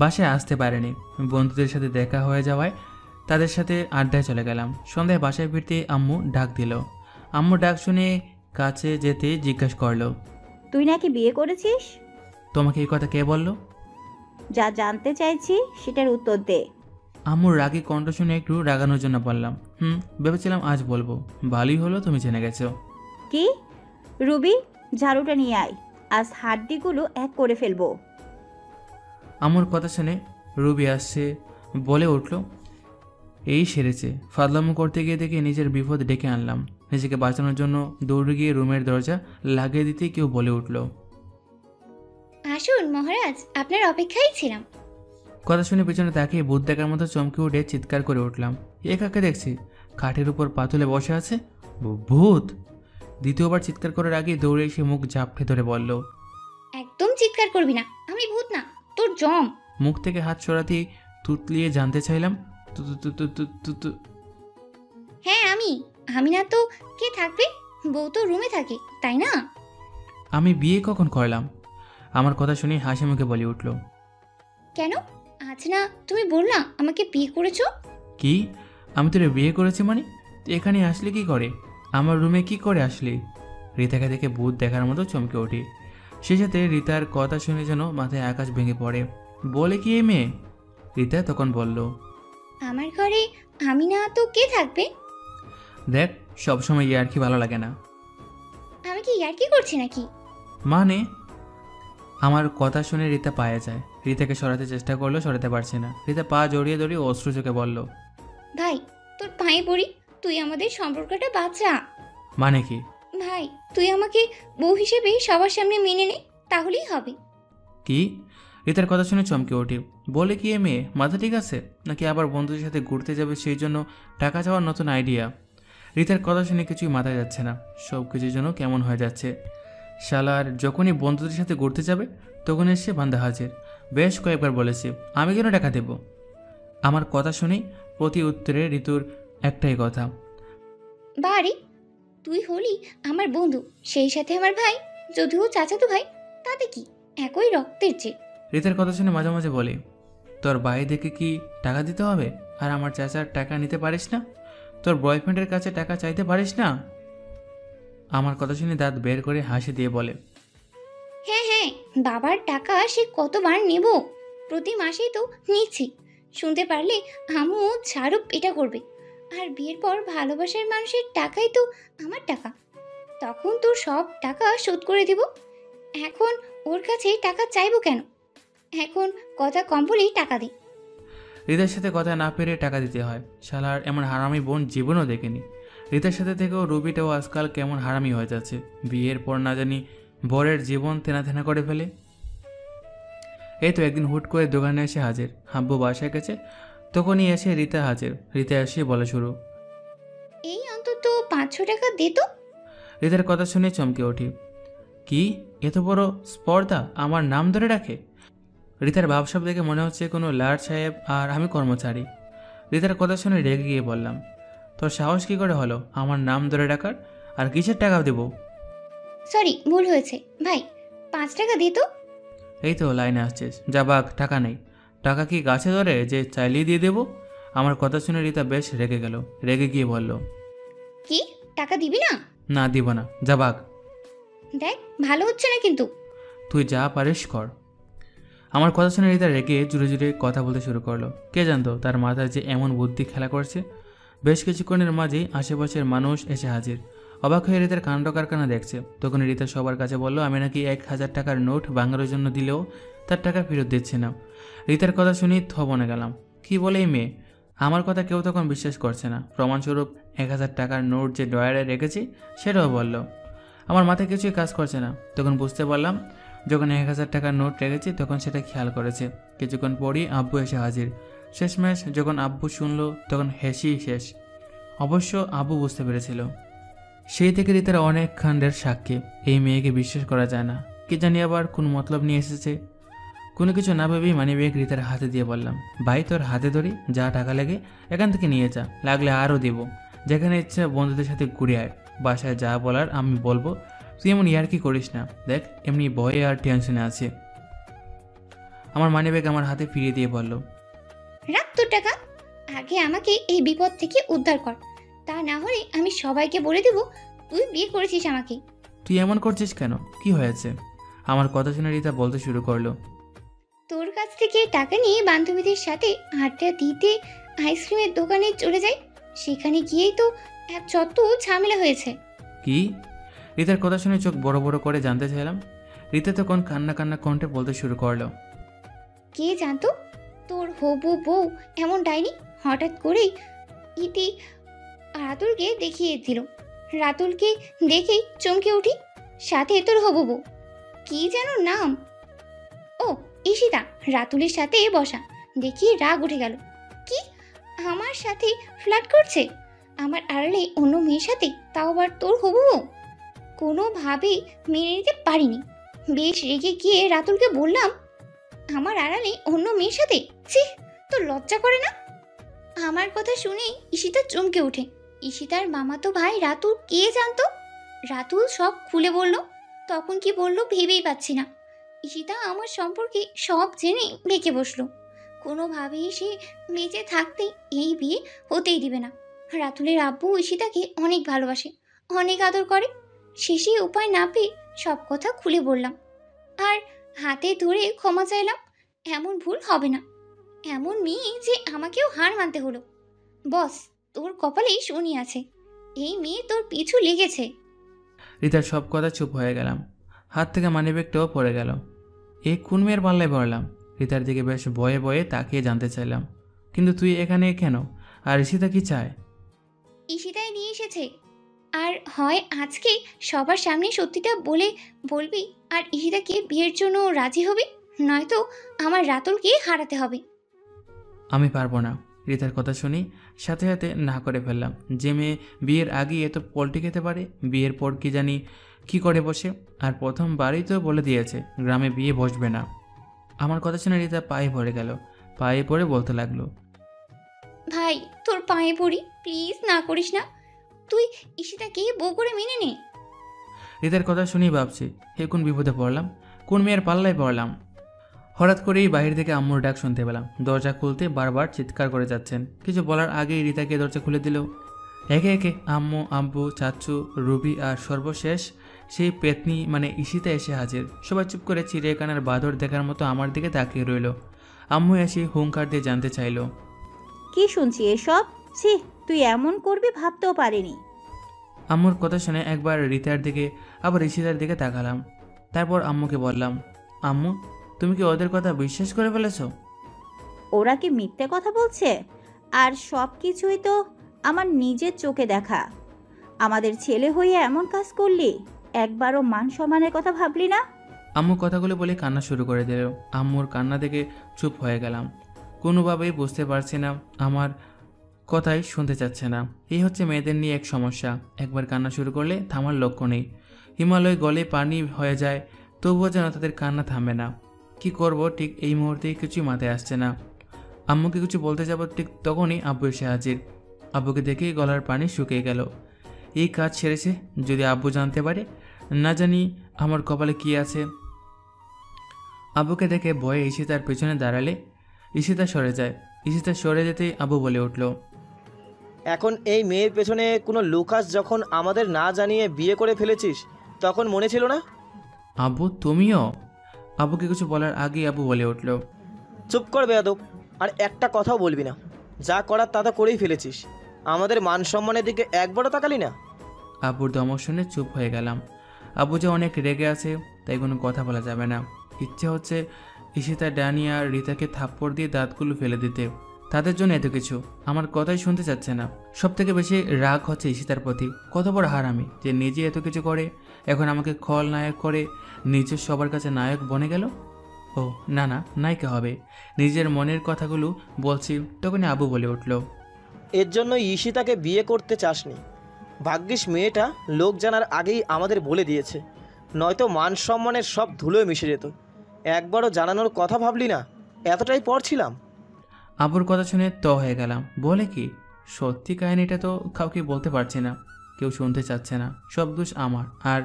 বাসায় আসতে পারেনি। বন্ধুদের সাথে দেখা হয়ে যাওয়ায় তাদের সাথে আড্ডায় চলে গেলাম। সন্ধ্যায় বাসায় ফিরতে আম্মু ডাক দিল। আম্মু ডাক শুনে কাছে যেতে জিজ্ঞাসা করলো, তুই নাকি বিয়ে করেছিস? তোমাকে এই কথা কে বলল? যা জানতে চাইছি সেটার উত্তর দে। আম্মুর রাগী কণ্ঠ শুনে একটু রাগানোর জন্য বললাম, ভেবেছিলাম আজ বলবো। ভালোই হলো তুমি জেনে গেছো। কি? রুবি, ঝাড়ুটা নিয়ে আয়, আজ হাড্ডিগুলো এক করে ফেলবো। আম্মুর কথা শুনে রুবি আসছে বলে উঠল, এই সেরেছে। ফাদলামো করতে গিয়ে দেখে নিজের বিপদ ডেকে আনলাম। নিজেকে বাঁচানোর জন্য দৌড়ে গিয়ে রুমের দরজা লাগিয়ে দিতে কেউ বলে উঠল, আসুন মহারাজ, আপনার অপেক্ষায় ছিলাম। কথা শুনে পেছনে তাকিয়ে ভূত দেখার মতো চমকে উঠে চিৎকার করে উঠলাম, এ কাকে দেখছি? খাটের উপর পাতুলে বসে আছে। ভূত! দ্বিতীয়বার চিৎকার করার আগে দৌড়ে এসে মুখ ঝাপটে ধরে বলল, একদম চিৎকার করবি না, আমি ভূত না, তোর জম। মুখ থেকে হাত সরাতেই তুতলিয়ে জানতে চাইলাম, তু তু তু তু তু তু হ্যাঁ আমি না তো কে থাকবে? বউ তো রুমে থাকে, তাই না? আমি বিয়ে কখন করলাম? আমার কথা শুনে হাসি মুখে বলে উঠল, কেন? আজ না তুমি বললা আমাকে বিয়ে করেছো? কি? আমি তোরে বিয়ে করেছি মানে? তুই এখানে আসলি কি করে? আমার রুমে কি করে আসলি? রিতাকে দেখে ভূত দেখার মতো চমকে উঠি। সে সাথে রিতার কথা শুনে যেন মাথায় আকাশ ভেঙে পড়ে। বলে কি এই মেয়ে? রিতা তখন বলল, আমার ঘরে আমি না তো কে থাকবে? দেখ, সবসময় ইয়ার্কি ভালো লাগে না। আমি কি ইয়ার্কি করছি নাকি? মানে? আমার কথা শুনে রিতা পায়ে যায়। রিতাকে সরাতে চেষ্টা করলো, সরাতে পারছে না। রিতা পা জড়িয়ে ধরিয়ে অশ্রু চোখে বলল, ভাই তোর পায়ে পড়ি, তুই আমাদের সম্পর্কটা বাঁচা। মানে কি? ভাই তুই আমাকে বউ হিসেবে সবার সামনে মেনে নে, তাহলেই হবে। কি? রিতার কথা শুনে চমকে উঠি। বলে কি এ মেয়ে? মাথা ঠিক আছে নাকি? আবার বন্ধুদের সাথে ঘুরতে যাবে সেই জন্য টাকা চাওয়ার নতুন আইডিয়া? রিতার কথা শুনে কিছুই মাথায় যাচ্ছে না। সব কিছুর জন্য কেমন হয়ে যাচ্ছে। শালার যখনই বন্ধুদের সাথে ঘুরতে যাবে তখন এসে বান্দা হাজির। বেশ কয়েকবার বলেছি আমি কেন টাকা দেব। আমার কথা শুনেই প্রতি উত্তরে ঋতুর একটাই কথা, বাড়ি তুই হলি আমার বন্ধু, সেই সাথে আমার ভাই, যদিও চাচাতো ভাই, তাতে কি, একই রক্তের চেয়ে। রিতার কথা শুনে মাঝে মাঝে বলি, তোর ভাই দেখে কি টাকা দিতে হবে? আর আমার চাচার টাকা নিতে পারিস না? তোর বয়ফ্রেন্ডের কাছে টাকা চাইতে পারিস না? আমার কথা শুনে দাঁত বের করে হাসি দিয়ে বলে, হ্যাঁ বাবার টাকা সে কতবার নেব, প্রতি মাসেই তো নিচ্ছি। শুনতে পারলে আমিও ঝাড়ু এটা করবে। আর বিয়ের পর ভালোবাসার মানুষের টাকাই তো আমার টাকা, তখন তোর সব টাকা শোধ করে দিব। এখন ওর কাছে টাকা চাইবো কেন? এখন কথা কম বলেই টাকা দে। রিতার সাথে কথা না পেরে টাকা দিতে হয়। শালার এমন হারামি বোন জীবনও দেখেনি। রিতার সাথে থেকেও রুবিটাও আজকাল কেমন হারামি হয়ে যাচ্ছে। বিয়ের পর না জানি বরের জীবন তেনা তেনা করে ফেলে। এই তো একদিন হুট করে দোকানে এসে হাজির। হাব্বু বাসায় গেছে, তখনই এসে রিতা হাজির। রিতা এসে বলা শুরু, এই অন্তত 500 টাকা দে তো। রিতার কথা শুনে চমকে উঠি। কি এত বড় স্পর্ধা, আমার নাম ধরে ডাকে? রিতার ভাবসাব দেখে মনে হচ্ছে কোনো লাট সাহেব আর আমি কর্মচারী। রিতার কথা শুনে রেগে গিয়ে বললাম, তোর সাহস কী করে হলো আমার নাম ধরে ডাকার? আর কিসের টাকা দেবো? সরি, ভুল হয়েছে ভাই, 5 টাকা দে তো। এই তো লাইনে আসছিস, যা বাঘ, টাকা নেই। টাকা কি গাছে ধরে যে চাইলেই দিয়ে দেবো? আমার কথা শুনে রিতা বেশ রেগে গেল। রেগে গিয়ে বলল, কি টাকা দিবি না? না দিব না, যা ভাগ। দেখ ভালো হচ্ছে না কিন্তু। তুই যা পারিস কর। আমার কথা শুনে রিতা রেগে জুড়ে জুড়ে কথা বলতে শুরু করলো। কে জানতো তার মাথায় যে এমন বুদ্ধি খেলা করছে। বেশ কিছুক্ষণের মাঝেই আশেপাশের মানুষ এসে হাজির। অবাক হয়ে রিতার কাণ্ড কারখানা দেখছে। তখন রিতা সবার কাছে বলল, আমি নাকি 1000 টাকার নোট ভাঙানোর জন্য দিলেও তার টাকা ফেরত দিচ্ছে না। রিতার কথা শুনেই বনে গেলাম। কি বলে এই মেয়ে? আমার কথা কেউ তখন বিশ্বাস করছে না। প্রমাণস্বরূপ 1000 টাকার নোট যে ড্রয়ারে রেখেছি সেটাও বলল। আমার মাথায় কিছুই কাজ করছে না। তখন বুঝতে পারলাম যখন 1000 টাকার নোট রেখেছি তখন সেটা খেয়াল করেছে। কিছুক্ষণ পরই আব্বু এসে হাজির। শেষমেশ যখন আব্বু শুনলো তখন হেসেই শেষ। অবশ্য আব্বু বুঝতে পেরেছিল। সেই থেকে রিতার অনেক কাণ্ডের সাক্ষী। এই মেয়েকে বিশ্বাস করা যায় না। কি জানি আবার কোন মতলব নিয়ে এসেছে। কোনো কিছু না ভেবেই মানিব্যাগ রিতার হাতে দিয়ে বললাম, ভাই তোর হাতে ধরি, যা টাকা লাগে এখান থেকে নিয়ে যা, লাগলে আরও দেব। যেখানে ইচ্ছা বন্ধুদের সাথে ঘুরে আয়, বাসায় যা বলার আমি বলবো। তুই এমন ইয়ার্কি করিস না, দেখ এমনি ভয়ে আর টেনশনে আছে। আমার মানিব্যাগ আমার হাতে ফিরিয়ে দিয়ে বলল, রাখ তোর টাকা, আগে আমাকে এই বিপদ থেকে উদ্ধার কর, তা না হলে আমি সবাইকে বলে দেব তুই বিয়ে করেছিস আমাকে। তুই এমন করছিস কেন? কি হয়েছে? আমার কথা শুনে রিতা বলতে শুরু করলো, তোর কাছ থেকে টাকা নিয়ে বান্ধবীদের সাথে আড্ডা দিতে আইসক্রিমের দোকানে চলে যাই, সেখানে গিয়েই তো এক যত ঝামেলা হয়েছে। কি? রিতার কথা শুনে চোখ বড় বড় করে জানতে চাইলাম। রিতা তখন কান্না কান্না কণ্ঠে বলতে শুরু করলো, কে জানতো তোর হবু বউ এমন ডাইনি? হঠাৎ করেই ইতি রাতুলকে দেখিয়ে দিল। রাতুলকে দেখেই চমকে উঠি, সাথে তোর হবু বউ, কি যেন নাম, ও ঈশিতা, রাতুলের সাথে বসা দেখি রাগ উঠে গেল। কি আমার সাথে ফ্লার্ট করছে? আমার আড়ালে অন্য মেয়ের সাথে, তাও আবার তোর হবু বউ? কোনোভাবেই মেনে নিতে পারিনি। বেশ রেগে গিয়ে রাতুলকে বললাম, আমার আড়ালে অন্য মেয়ের সাথে? ছি, তোর লজ্জা করে না? আমার কথা শুনে ঈশিতা চমকে ওঠে। ঈশিতার মামাতো ভাই রাতুল কে জানতো? রাতুল সব খুলে বলল। তখন কি বললো ভেবেই পাচ্ছি না। ঈশিতা আমার সম্পর্কে সব জেনে বেঁকে বসলো। কোনোভাবেই সে বেঁচে থাকতে এই বিয়ে হতেই দিবে না। রাতুলের আব্বু ঈশিতাকে অনেক ভালোবাসে, অনেক আদর করে। শেষে উপায় না পেয়ে সব কথা খুলে বললাম, আর হাতে ধরে ক্ষমা চাইলাম। এমন ভুল হবে না। এমন মেয়ে যে আমাকেও হার মানতে হলো। বস, তোর কপালেই শনি আছে, এই মেয়ে তোর পিছু লেগেছে। রিতার সব কথা চুপ হয়ে গেলাম। হাত থেকে মানিব্যাগটাও পড়ে গেল। এই কোন মেয়ের পাল্লায় পড়লাম? রিতার দিকে বেশ ভয়ে ভয়ে তাকিয়ে জানতে চাইলাম, কিন্তু তুই এখানে কেন? আর ঈশিতা কি চায়? ঈশিতাই নিয়ে এসেছে। আর হয় আজকে সবার সামনে সত্যিটা বলবি আর ঈশিতাকে বিয়ের জন্য রাজি হবি, নয়তো আমার রাতুলকে হারাতে হবে। আমি পারবো না। রিতার কথা শুনি সাথে সাথে না করে ফেললাম। যে মেয়ে বিয়ের আগে এত পল্টি খেতে পারে, বিয়ের পর কি জানি কি করে বসে। আর প্রথমবারই তো বলে দিয়েছে গ্রামে বিয়ে বসবে না। আমার কথা শুনে রিতা পায়ে পড়ে গেল। পায়ে পড়ে বলতে লাগলো, ভাই তোর পায়ে পড়ি, প্লিজ না করিস না, তুই ঈশিতাকে বউ করে মেনে নে। রিতার কথা শুনেই ভাবছি, হে কোন বিপদে পড়লাম, কোন মেয়ের পাল্লায় পড়লাম। হঠাৎ করেই বাইরে থেকে আম্মুর ডাক শুনতে পেলাম। দরজা খুলতে বারবার চিৎকার করে যাচ্ছেন। কিছু বলার আগেই রিতাকে দরজা খুলে দিল। একে একে আম্মু, আব্বু, চাচু, রুবি আর সর্বশেষ সেই পেতনি মানে ঈশিতা এসে হাজির। সবাই চুপ করে চিড়িয়াখানার বাঁদর দেখার মতো আমার দিকে তাকিয়ে রইল। আম্মু এসে হুঙ্কার দিয়ে জানতে চাইল, কি শুনছি এসব? ছি, তুই এমন করবি ভাবতেও পারিনি। আম্মুর কথা শুনে একবার রিতার দিকে আবার ঈশিতার দিকে তাকালাম। তারপর আম্মুকে বললাম, আম্মু তুমি কি ওদের কথা বিশ্বাস করে ফেলেছো? ওরা কি মিথ্যে কথা বলছে? আর সব কিছুই তো আমার নিজের চোখে দেখা। আমাদের ছেলে হয়ে এমন কাজ করলি, একবারও মান সম্মানের কথা ভাবলি না? আম্মু কথাগুলো বলে কান্না শুরু করে দিল। আম্মুর কান্না দেখে চুপ হয়ে গেলাম। কোনোভাবেই বুঝতে পারছি না, আমার কথাই শুনতে চাচ্ছে না। এই হচ্ছে মেয়েদের নিয়ে এক সমস্যা। একবার কান্না শুরু করলে থামার লক্ষ্য নেই। হিমালয় গলে পানি হয়ে যায়, তবুও যেন তাদের কান্না থামে না। কি করব ঠিক এই মুহূর্তে কিছুই মাথায় আসছে না। আম্মুকে কিছু বলতে যাব ঠিক তখনই আব্বু এসে হাজির। আব্বুকে দেখেই গলার পানি শুকিয়ে গেল। এই কাজ ছেড়েছে, যদি আব্বু জানতে পারে, না জানি আমার কপালে কি আছে। আব্বুকে দেখে ভয়ে এসে তার পেছনে দাঁড়ালে ঈশিতা সরে যায়। ঈশিতা সরে যেতেই আব্বু বলে উঠল, এখন এই মেয়ের পেছনে কোনো লুকাস যখন আমাদের না জানিয়ে বিয়ে করে ফেলেছিস তখন মনে ছিল না? আব্বু তুমিও? আব্বুকে কিছু বলার আগেই আব্বু বলে উঠল, চুপ কর বেয়াদব, আর একটা কথাও বলবি না। যা করার তা তো করেই ফেলেছিস, আমাদের মান সম্মানের দিকে একবারও তাকালি না। আব্বুর ধমক শুনে চুপ হয়ে গেলাম। আব্বু যে অনেক রেগে আছে তাই কোনো কথা বলা যাবে না। ইচ্ছে হচ্ছে ঈশিতা, ডানি আর রিতাকে থাপ্পড় দিয়ে দাঁতগুলো ফেলে দিতে। তাদের জন্য এত কিছু, আমার কথাই শুনতে চাচ্ছে না। সব থেকে বেশি রাগ হচ্ছে ঈশিতার প্রতি। কত বড় হারামি যে নিজে এত কিছু করে, এখন আমাকে খলনায়ক করে নিজের সবার কাছে নায়ক বনে গেল। ও না না, নায়িকা হবে। নিজের মনের কথাগুলো বলছি তখনই আব্বু বলে উঠল, এর জন্য ঈশিতাকে বিয়ে করতে চাসনি। ভাগ্যিস মেয়েটা লোক জানার আগেই আমাদের বলে দিয়েছে, নয়তো মান সম্মানের সব ধুলোয় মিশে যেত। একবারও জানানোর কথা ভাবলি না? এতটাই পর ছিলাম। আব্বুর কথা শুনে হয়ে গেলাম। বলে কি? সত্যি কাহিনীটা তো কাউকে বলতে পারছি না, কেউ শুনতে চাচ্ছে না। সব দোষ আমার। আর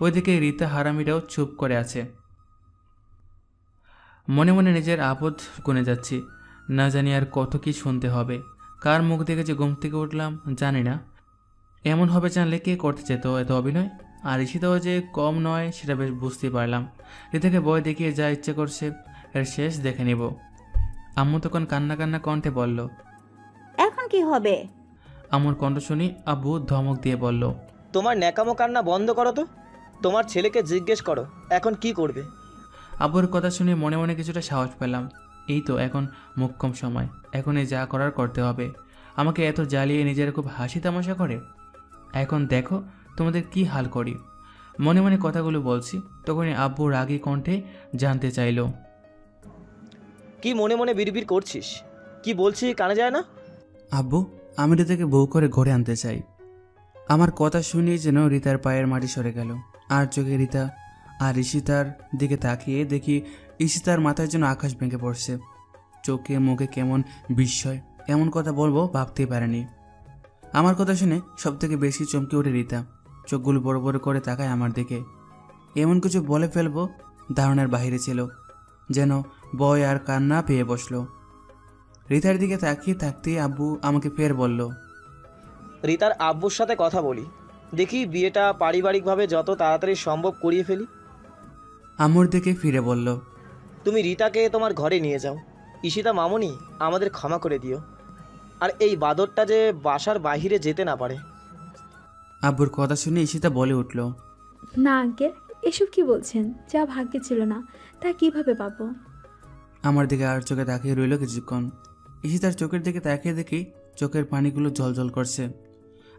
ওইদিকে রীতা হারামিটাও চুপ করে আছে। মনে মনে নিজের আপদ গুনে যাচ্ছি। না জানি আর কত কি শুনতে হবে। কার মুখ দেখে যে ঘুম থেকে উঠলাম জানি না। এমন হবে জানলে কে করতে যেত এত অভিনয়। আর ঈশিতাও যে কম নয় সেটা বেশ বুঝতে পারলাম। রীতাকে ভয় দেখিয়ে যা ইচ্ছে করছে, এর শেষ দেখে নিব। আম্মু তখন কান্না কান্না কণ্ঠে বলল, এখন কি হবে? আমার কণ্ঠ শুনি আব্বু ধমক দিয়ে বলল, তোমার ন্যাকামো কান্না বন্ধ করো তো। তোমার ছেলেকে জিজ্ঞেস করো এখন কি করবে। আব্বুর কথা শুনে মনে মনে কিছুটা সাহস পেলাম। এই তো এখন মোক্ষম সময়, এখনই যা করার করতে হবে। আমাকে এত জ্বালিয়ে নিজের খুব হাসি তামাশা করে। এখন দেখো তোমাদের কি হাল করি। মনে মনে কথাগুলো বলছি, তখনই আব্বু রাগী কণ্ঠে জানতে চাইল, কি মনে মনে বিড়বিড় করছিস? কি বলছি কানে যায় না? আব্বু আমি রিতাকে বউ করে ঘরে আনতে চাই। আমার কথা শুনেই যেন রিতার পায়ের মাটি সরে গেল। আর চোখে রিতা আর ঈশিতার দিকে তাকিয়ে দেখি ঈশিতার মাথায় যেন আকাশ ভেঙে পড়ছে। চোখে মুখে কেমন বিস্ময়, এমন কথা বলবো ভাবতেই পারেনি। আমার কথা শুনে সব থেকে বেশি চমকে ওঠে রিতা। চোখগুলো বড় বড় করে তাকায় আমার দিকে। এমন কিছু বলে ফেলবো ধারণার বাইরে ছিল, যেন ভয় আর কান্না পেয়ে বসলো। রিতার দিকে তাকিয়ে থাকতেই আব্বু আমাকে ফের বলল, রিতার আব্বুর সাথে কথা বলি, দেখি বিয়েটা পারিবারিকভাবে যত তাড়াতাড়ি সম্ভব করিয়ে ফেলি। আম্মুর দিকে ফিরে বলল, তুমি রিতাকে তোমার ঘরে নিয়ে যাও। ঈশিতা মামুনি আমাদের ক্ষমা করে দিও, আর এই বাদরটা যে বাসার বাইরে যেতে না পারে। আব্বুর কথা শুনে ঈশিতা বলে উঠল, না আঙ্কেল, এসব কি বলছেন? যা ভাগ্যে ছিল না তা কিভাবে পাবো? আমার দিকে আর চোখে তাকিয়ে রইল কিছুক্ষণ। ঈশিতার চোখের দিকে তাকিয়ে দেখি চোখের পানিগুলো জলজল করছে।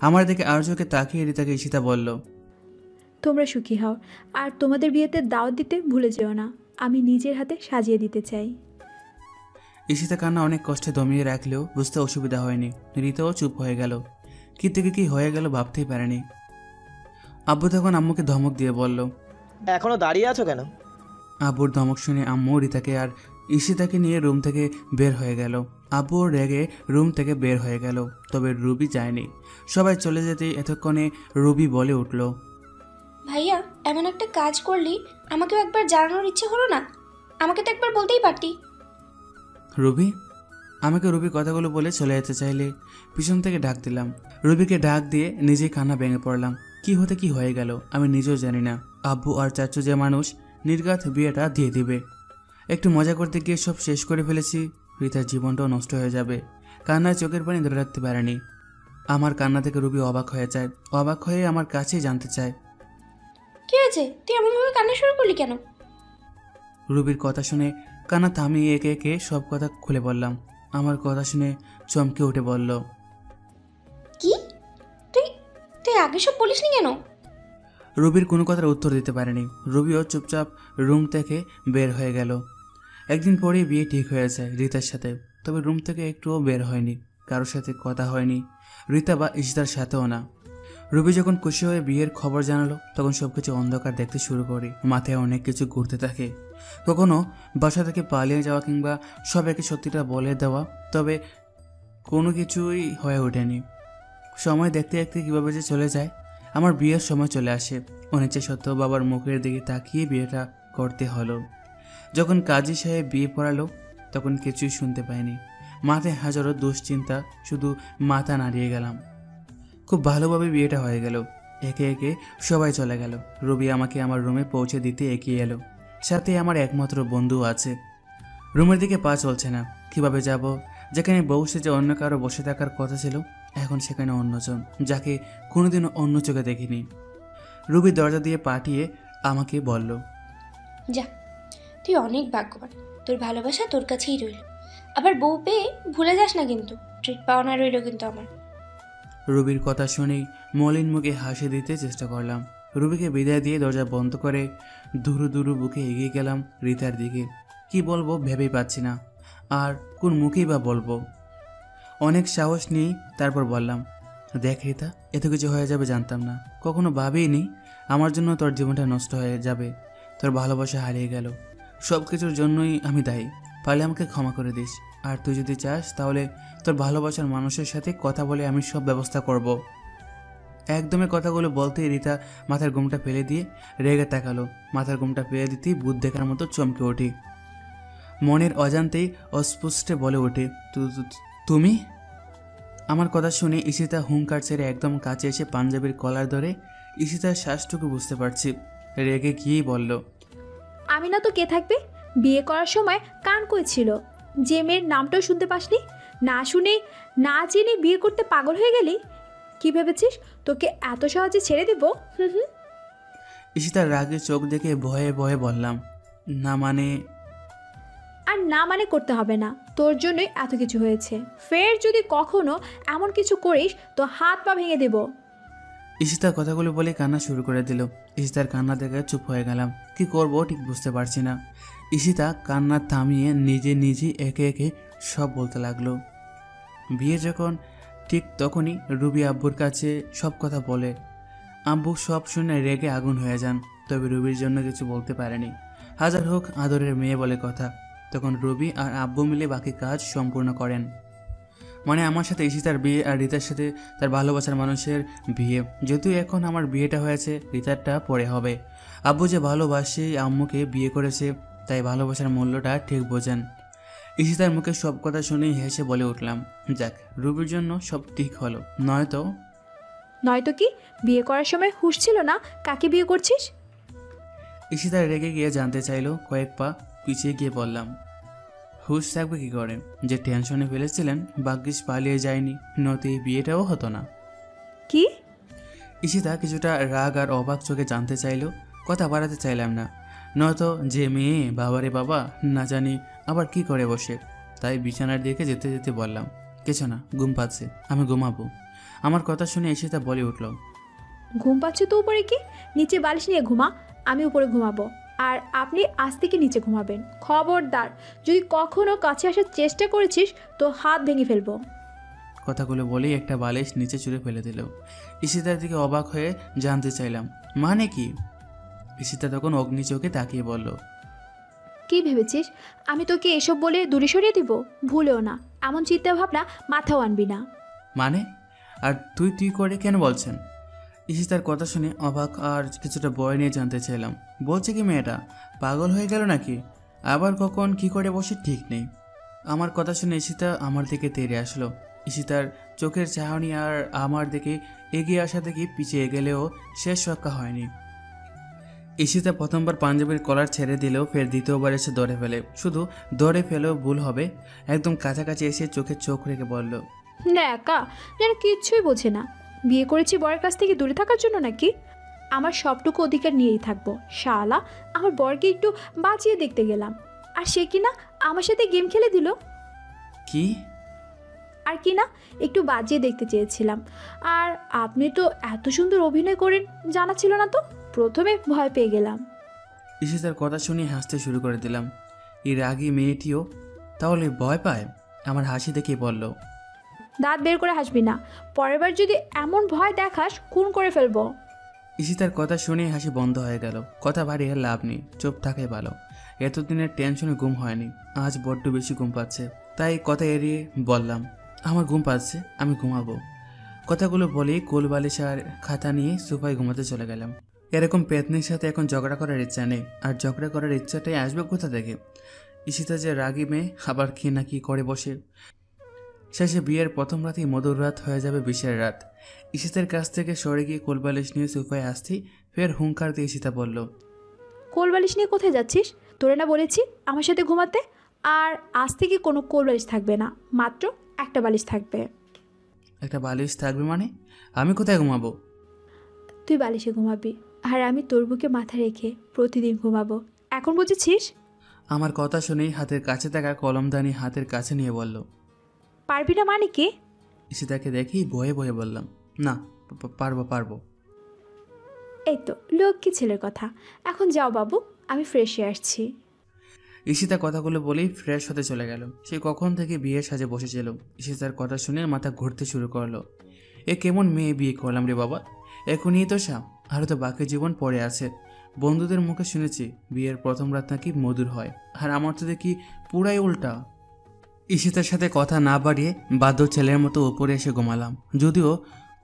আমার দিকে আর চোখে তাকিয়ে রিতাকে ঈশিতা বলল, তোমরা সুখী হও, আর তোমাদের বিয়েতে দাওয়াত দিতে ভুলে যেও না। আমি নিজের হাতে সাজিয়ে দিতে চাই। ঈশিতা কান্না অনেক কষ্টে দমিয়ে রাখলেও বুঝতে অসুবিধা হয়নি। রিতাও চুপ হয়ে গেল। কি থেকে কি হয়ে গেল ভাবতেই পারেনি। আব্বু তখন আম্মুকে ধমক দিয়ে বলল, এখনো দাঁড়িয়ে আছো কেন? আব্বুর ধমক শুনে আম্মু রিতাকে আর ঈশিতাকে নিয়ে রুম থেকে বের হয়ে গেল। আব্বু রেগে রুম থেকে বের হয়ে গেল, তবে রুবি যায়নি। সবাই চলে যেতেই এতক্ষণে রুবি বলে উঠল, ভাইয়া এমন একটা কাজ করলি, আমাকেও একবার জানানোর ইচ্ছে হলো না? আমাকে তো একবার বলতেই পারতি। রুবি? আমাকে রুবি কথাগুলো বলে চলে যেতে চাইলে পিছন থেকে ডাক দিলাম। রুবিকে ডাক দিয়ে নিজেই কান্না ভেঙে পড়লাম। কি হতে কি হয়ে গেল আমি নিজেও জানি না। আব্বু আর চাচু যে মানুষ, নির্ঘাত বিয়েটা দিয়ে দিবে। একটু মজা করতে গিয়ে সব শেষ করে ফেলেছি। রিতার জীবনটাও নষ্ট হয়ে যাবে। কান্নায় চোখের পানি ধরে রাখতে পারেনি। আমার কান্না থেকে রুবি অবাক হয়ে যায়। অবাক হয়ে আমার কাছেই জানতে চায়, কি হয়েছে? তুই এমনভাবে কান্না শুরু করলি কেন? রুবির কথা শুনে কান্না থামিয়ে একে একে সব কথা খুলে বললাম। আমার কথা শুনে চমকে উঠে বলল, কি? তুই তুই আগে সব বলিসনি কেন? রুবির কোনো কথার উত্তর দিতে পারেনি। রুবিও চুপচাপ রুম থেকে বের হয়ে গেল। একদিন পরেই বিয়ে ঠিক হয়ে যায় রিতার সাথে। তবে রুম থেকে একটুও বের হয়নি, কারোর সাথে কথা হয়নি, রিতা বা ঈশিতার সাথেও না। রুবি যখন খুশি হয়ে বিয়ের খবর জানালো তখন সবকিছু অন্ধকার দেখতে শুরু করি। মাথায় অনেক কিছু ঘুরতে থাকে। কখনো বাসা থেকে পালিয়ে যাওয়া কিংবা সবাইকে সত্যিটা বলে দেওয়া, তবে কোনো কিছুই হয়ে ওঠেনি। সময় দেখতে দেখতে কীভাবে যে চলে যায়। আমার বিয়ের সময় চলে আসে। অনিচ্ছা সত্ত্বেও বাবার মুখের দিকে তাকিয়ে বিয়েটা করতে হলো। যখন কাজী সাহেব বিয়ে পড়ালো তখন কিছুই শুনতে পাইনি। মাথায় হাজারো দুশ্চিন্তা, শুধু মাথা নাড়িয়ে গেলাম। খুব ভালোভাবে বিয়েটা হয়ে গেল। একে একে সবাই চলে গেল। রবি আমাকে আমার রুমে পৌঁছে দিতে এগিয়ে এলো। সাথে আমার একমাত্র বন্ধু আছে। রুমের দিকে পা চলছে না। কিভাবে যাব? যেখানে বসে যে অন্য কারো বসে থাকার কথা ছিল, এখন সেখানে অন্যজন, যাকে কোনোদিনও অন্য চোখে দেখিনি। রুবি দরজা দিয়ে পাঠিয়ে আমাকে বলল, যা, তুই অনেক ভাগ্যবান, তোর ভালোবাসা তোর কাছেই রইল। আবার বউ পেয়ে ভুলে যাস না কিন্তু, ট্রিট পাওনা রইল কিন্তু আমার। রুবির কথা শুনেই মলিন মুখে হাসি দিতে চেষ্টা করলাম। রুবিকে বিদায় দিয়ে দরজা বন্ধ করে দুরু দুরু বুকে এগিয়ে গেলাম রিতার দিকে। কি বলবো ভেবেই পাচ্ছি না, আর কোন মুখেই বা বলবো। অনেক সাহস নিয়েই তারপর বললাম, দেখ রিতা, এত কিছু হয়ে যাবে জানতাম না। কখনো ভাবিনি আমার জন্য তোর জীবনটা নষ্ট হয়ে যাবে। তোর ভালোবাসা হারিয়ে গেল। সব কিছুর জন্যই আমি দায়ী। পারলে আমাকে ক্ষমা করে দিস। আর তুই যদি চাস তাহলে তোর ভালোবাসার মানুষের সাথে কথা বলে আমি সব ব্যবস্থা করব। একদমই কথাগুলো বলতেই রিতা মাথার ঘুমটা ফেলে দিয়ে রেগে তাকালো। মাথার ঘুমটা ফেলে দিতেই ভূত দেখার মতো চমকে উঠি। মনের অজান্তেই অস্পষ্টে বলে ওঠে, তুমি? আমার কথা শুনে ঈশিতা হুঙ্কার ছেড়ে একদম কাছে এসে পাঞ্জাবির কলার ধরে ঈশিতার শ্বাসটুকু বুঝতে পারছি। রেগে গিয়েই বলল, আমি না তো কে থাকবে? বিয়ে করার সময় কান কইছিল, যে মেয়ের নামটাও শুনতে পাসনি। না শুনে না জেনে বিয়ে করতে পাগল হয়ে গেলি। কি ভেবেছিস তোকে এত সহজে ছেড়ে দেব? হুম। ঈশিতার রাগে চোখ দেখে ভয়ে ভয়ে বললাম, না মানে? আর না মানে করতে হবে না, তোর জন্যই এত কিছু হয়েছে। ফের যদি কখনো এমন কিছু করিস তো হাত পা ভেঙে দেব। ঈশিতার কথাগুলো বলে কান্না শুরু করে দিল। ঈশিতার কান্না দেখে চুপ হয়ে গেলাম। কি করব ঠিক বুঝতে পারছি না। ঈশিতা কান্না থামিয়ে নিজে নিজে একে একে সব বলতে লাগলো। বিয়ে যখন ঠিক তখনই রুবি আব্বুর কাছে সব কথা বলে। আব্বু সব শুনে রেগে আগুন হয়ে যান। তবে রুবির জন্য কিছু বলতে পারেনি। হাজার হোক আদরের মেয়ে বলে কথা। তখন রুবি আর আব্বু মিলে বাকি কাজ সম্পূর্ণ করেন। মানে আমার সাথে ঈশিতার বিয়ে আর রিতার সাথে তার ভালোবাসার মানুষের বিয়ে। যেহেতু এখন আমার বিয়েটা হয়েছে, রিতারটা পরে হবে। আব্বু যে ভালোবাসে আম্মুকে বিয়ে করেছে, তাই ভালোবাসার মূল্যটা ঠিক বোঝেন। ঈশিতার মুখে সব কথা শুনেই হেসে বলে উঠলাম, যাক, রুবির জন্য সব ঠিক হলো। নয়তো কি বিয়ে করার সময় হুঁশ ছিল না কাকে বিয়ে করছিস? ঈশিতা রেগে গিয়ে জানতে চাইলো। কয়েক পা পিছিয়ে গিয়ে বললাম, হুঁশ থাকবে কি করে? যে টেনশনে ফেলেছিলেন ভাগ্যিস পালিয়ে যায়নি, নয়তো এই বিয়েটাও হতো না। কি? ঈশিতা কিছুটা রাগ আর অবাক চোখে জানতে চাইলো। কথা বাড়াতে চাইলাম না, নয়তো যে মেয়ে বাবারে বাবা না জানি আবার কি করে বসে। তাই বিছানার দিকে যেতে যেতে বললাম, কিছু না, ঘুম পাচ্ছে, আমি ঘুমাবো। আমার কথা শুনে ঈশিতা বলে উঠল, ঘুম পাচ্ছে তো উপরে কি? নিচে বালিশ নিয়ে ঘুমা, আমি উপরে ঘুমাবো। আর আপনি আজ থেকে নিচে ঘুমাবেন। খবরদার, যদি কখনো কাছে আসার চেষ্টা করেছিস তো হাত ভেঙে ফেলবো। কথাগুলো বলেই একটা বালিশ নিচে চুরে ফেলে দিল। ঈশিতার দিকে অবাক হয়ে জানতে চাইলাম, মানে কি? ঈশিতা তখন অগ্নি চোখে তাকিয়ে বলল, কি ভেবেছিস আমি তোকে এসব বলে দূরে সরিয়ে দিব? ভুলেও না এমন চিন্তা ভাবনা মাথাও আনবি না। মানে? আর তুই করে কেন বলছেন? ঈশিতার কথা শুনে অবাক আর কিছুটা ভয় নিয়ে জানতে চাইলাম, বলছে কি মেয়েটা পাগল হয়ে গেল নাকি? আবার কখন কি করে বসে ঠিক নেই। আমার কথা শুনে ঈশিতা আমার দিকে তেড়ে আসলো। ঈশিতার চোখের চাহনি আর আমার দিকে এগিয়ে আসা থেকে পিছিয়ে গেলেও শেষ রক্ষা হয়নি। ঈশিতা প্রথমবার পাঞ্জাবির কলার ছেড়ে দিলেও ফের দ্বিতীয়বার এসে ধরে ফেলে। শুধু ধরে ফেলেও ভুল হবে, একদম কাছাকাছি এসে চোখে চোখ রেখে বলল, না একা যেন কিচ্ছুই বোঝে না। বিয়ে করেছি বরের কাছ থেকে দূরে থাকার জন্য নাকি? আমার সবটুকু অধিকার নিয়েই থাকবো। শালা, আমার বরকে একটু বাঁচিয়ে দেখতে গেলাম, আর সে কিনা আমার সাথে গেম খেলে দিল। কি? আর কি না, একটু বাজিয়ে দেখতে চেয়েছিলাম। আর আপনি তো এত সুন্দর অভিনয় করেন জানা ছিল না তো, প্রথমে ভয় পেয়ে গেলাম। ঈশিতার কথা শুনে হাসতে শুরু করে দিলাম। এর আগে মেয়েটিও তাহলে ভয় পায়? আমার হাসি দেখে বলল, দাঁত বের করে হাসবি না, পরের বার যদি এমন ভয় দেখাস খুন করে ফেলবো। ঈশিতার কথা শুনে হাসি বন্ধ হয়ে গেল। কথা বাড়িয়ে লাভ নেই, চুপ থাকাই ভালো। এতদিনের টেনশনে ঘুম হয়নি, আজ বড্ড বেশি ঘুম পাচ্ছে। তাই কথা এড়িয়ে বললাম, আমার ঘুম পাচ্ছে, আমি ঘুমাবো। কথাগুলো বলেই কোল বালিশ আর খাতা নিয়ে সোফায় ঘুমাতে চলে গেলাম। এরকম পেতনির সাথে এখন ঝগড়া করার ইচ্ছা নেই, আর ঝগড়া করার ইচ্ছাটাই আসবে কোথা থেকে? ঈশিতা যে রাগী মেয়ে, আবার কি না কি করে বসে। শেষে বিয়ের প্রথম রাতেই মধুর রাত হয়ে যাবে বিষের রাত। ঈশিতার কাছ থেকে সরে গিয়ে কোলবালিশ নিয়ে সোফায় আসতেই ফের হুঙ্কার দিয়ে ঈশিতা বলল, কোলবালিশ নিয়ে কোথায় যাচ্ছিস? তোরে না বলেছি আমার সাথে ঘুমাতে? আর আজ থেকে কোনো কোলবালিশ থাকবে না, মাত্র একটা বালিশ থাকবে। একটা বালিশ থাকবে মানে? আমি কোথায় ঘুমাবো? তুই বালিশে ঘুমাবি, আর আমি তোর বুকে মাথা রেখে প্রতিদিন ঘুমাবো। এখন বুঝেছিস? আমার কথা শুনেই হাতের কাছে থাকা কলমদানি হাতের কাছে নিয়ে বলল। পারবি না মানে কি? ঈশিতাকে দেখেই বয়ে বয়ে বললাম, না পারবো। এই তো লক্ষ্মী ছেলের কথা। এখন যাও বাবু, আমি ফ্রেশ হয়ে আসছি। ঈশিতা কথাগুলো বলেই ফ্রেশ হতে চলে গেল। সে কখন থেকে বিয়ের সাজে বসেছিল। ঈশিতার কথা শুনে মাথা ঘুরতে শুরু করলো। এ কেমন মেয়ে বিয়ে করলাম রে বাবা, এখনই তো সাপ, আরও তো বাকি জীবন পড়ে আছে। বন্ধুদের মুখে শুনেছি বিয়ের প্রথম রাত নাকি মধুর হয়, আর আমার তো দেখি পুরাই উল্টা। ঈশিতার সাথে কথা না বাড়িয়ে বাধ্য ছেলের মতো উপরে এসে ঘুমালাম। যদিও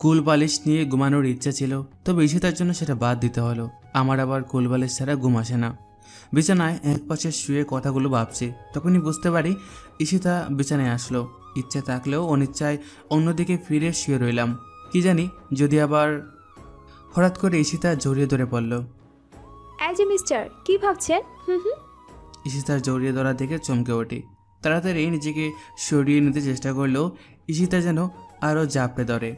কুল বালিশ নিয়ে ঘুমানোর ইচ্ছা ছিল, তবে ঈশিতার জন্য সেটা বাদ দিতে হলো। আমার আবার কুল বালিশ ছাড়া ঘুম আসে না। বিছানায় এক পাশে শুয়ে কথাগুলো ভাবছি, তখনই বুঝতে পারি ঈশিতা বিছানায় আসলো। ইচ্ছে থাকলেও অনিচ্ছায় অন্যদিকে ফিরে শুয়ে রইলাম। কি জানি যদি আবার। হঠাৎ করে ঈশিতা জড়িয়ে ধরে পড়ল। এই যে মিস্টার, কি ভাবছেন? হুম। ঈশিতার জড়িয়ে ধরা দেখে চমকে ওঠি। তাড়াতাড়ি নিজেকে সরিয়ে নিতে চেষ্টা করলেও ঈশিতা যেন আরও জাপড়ে ধরে।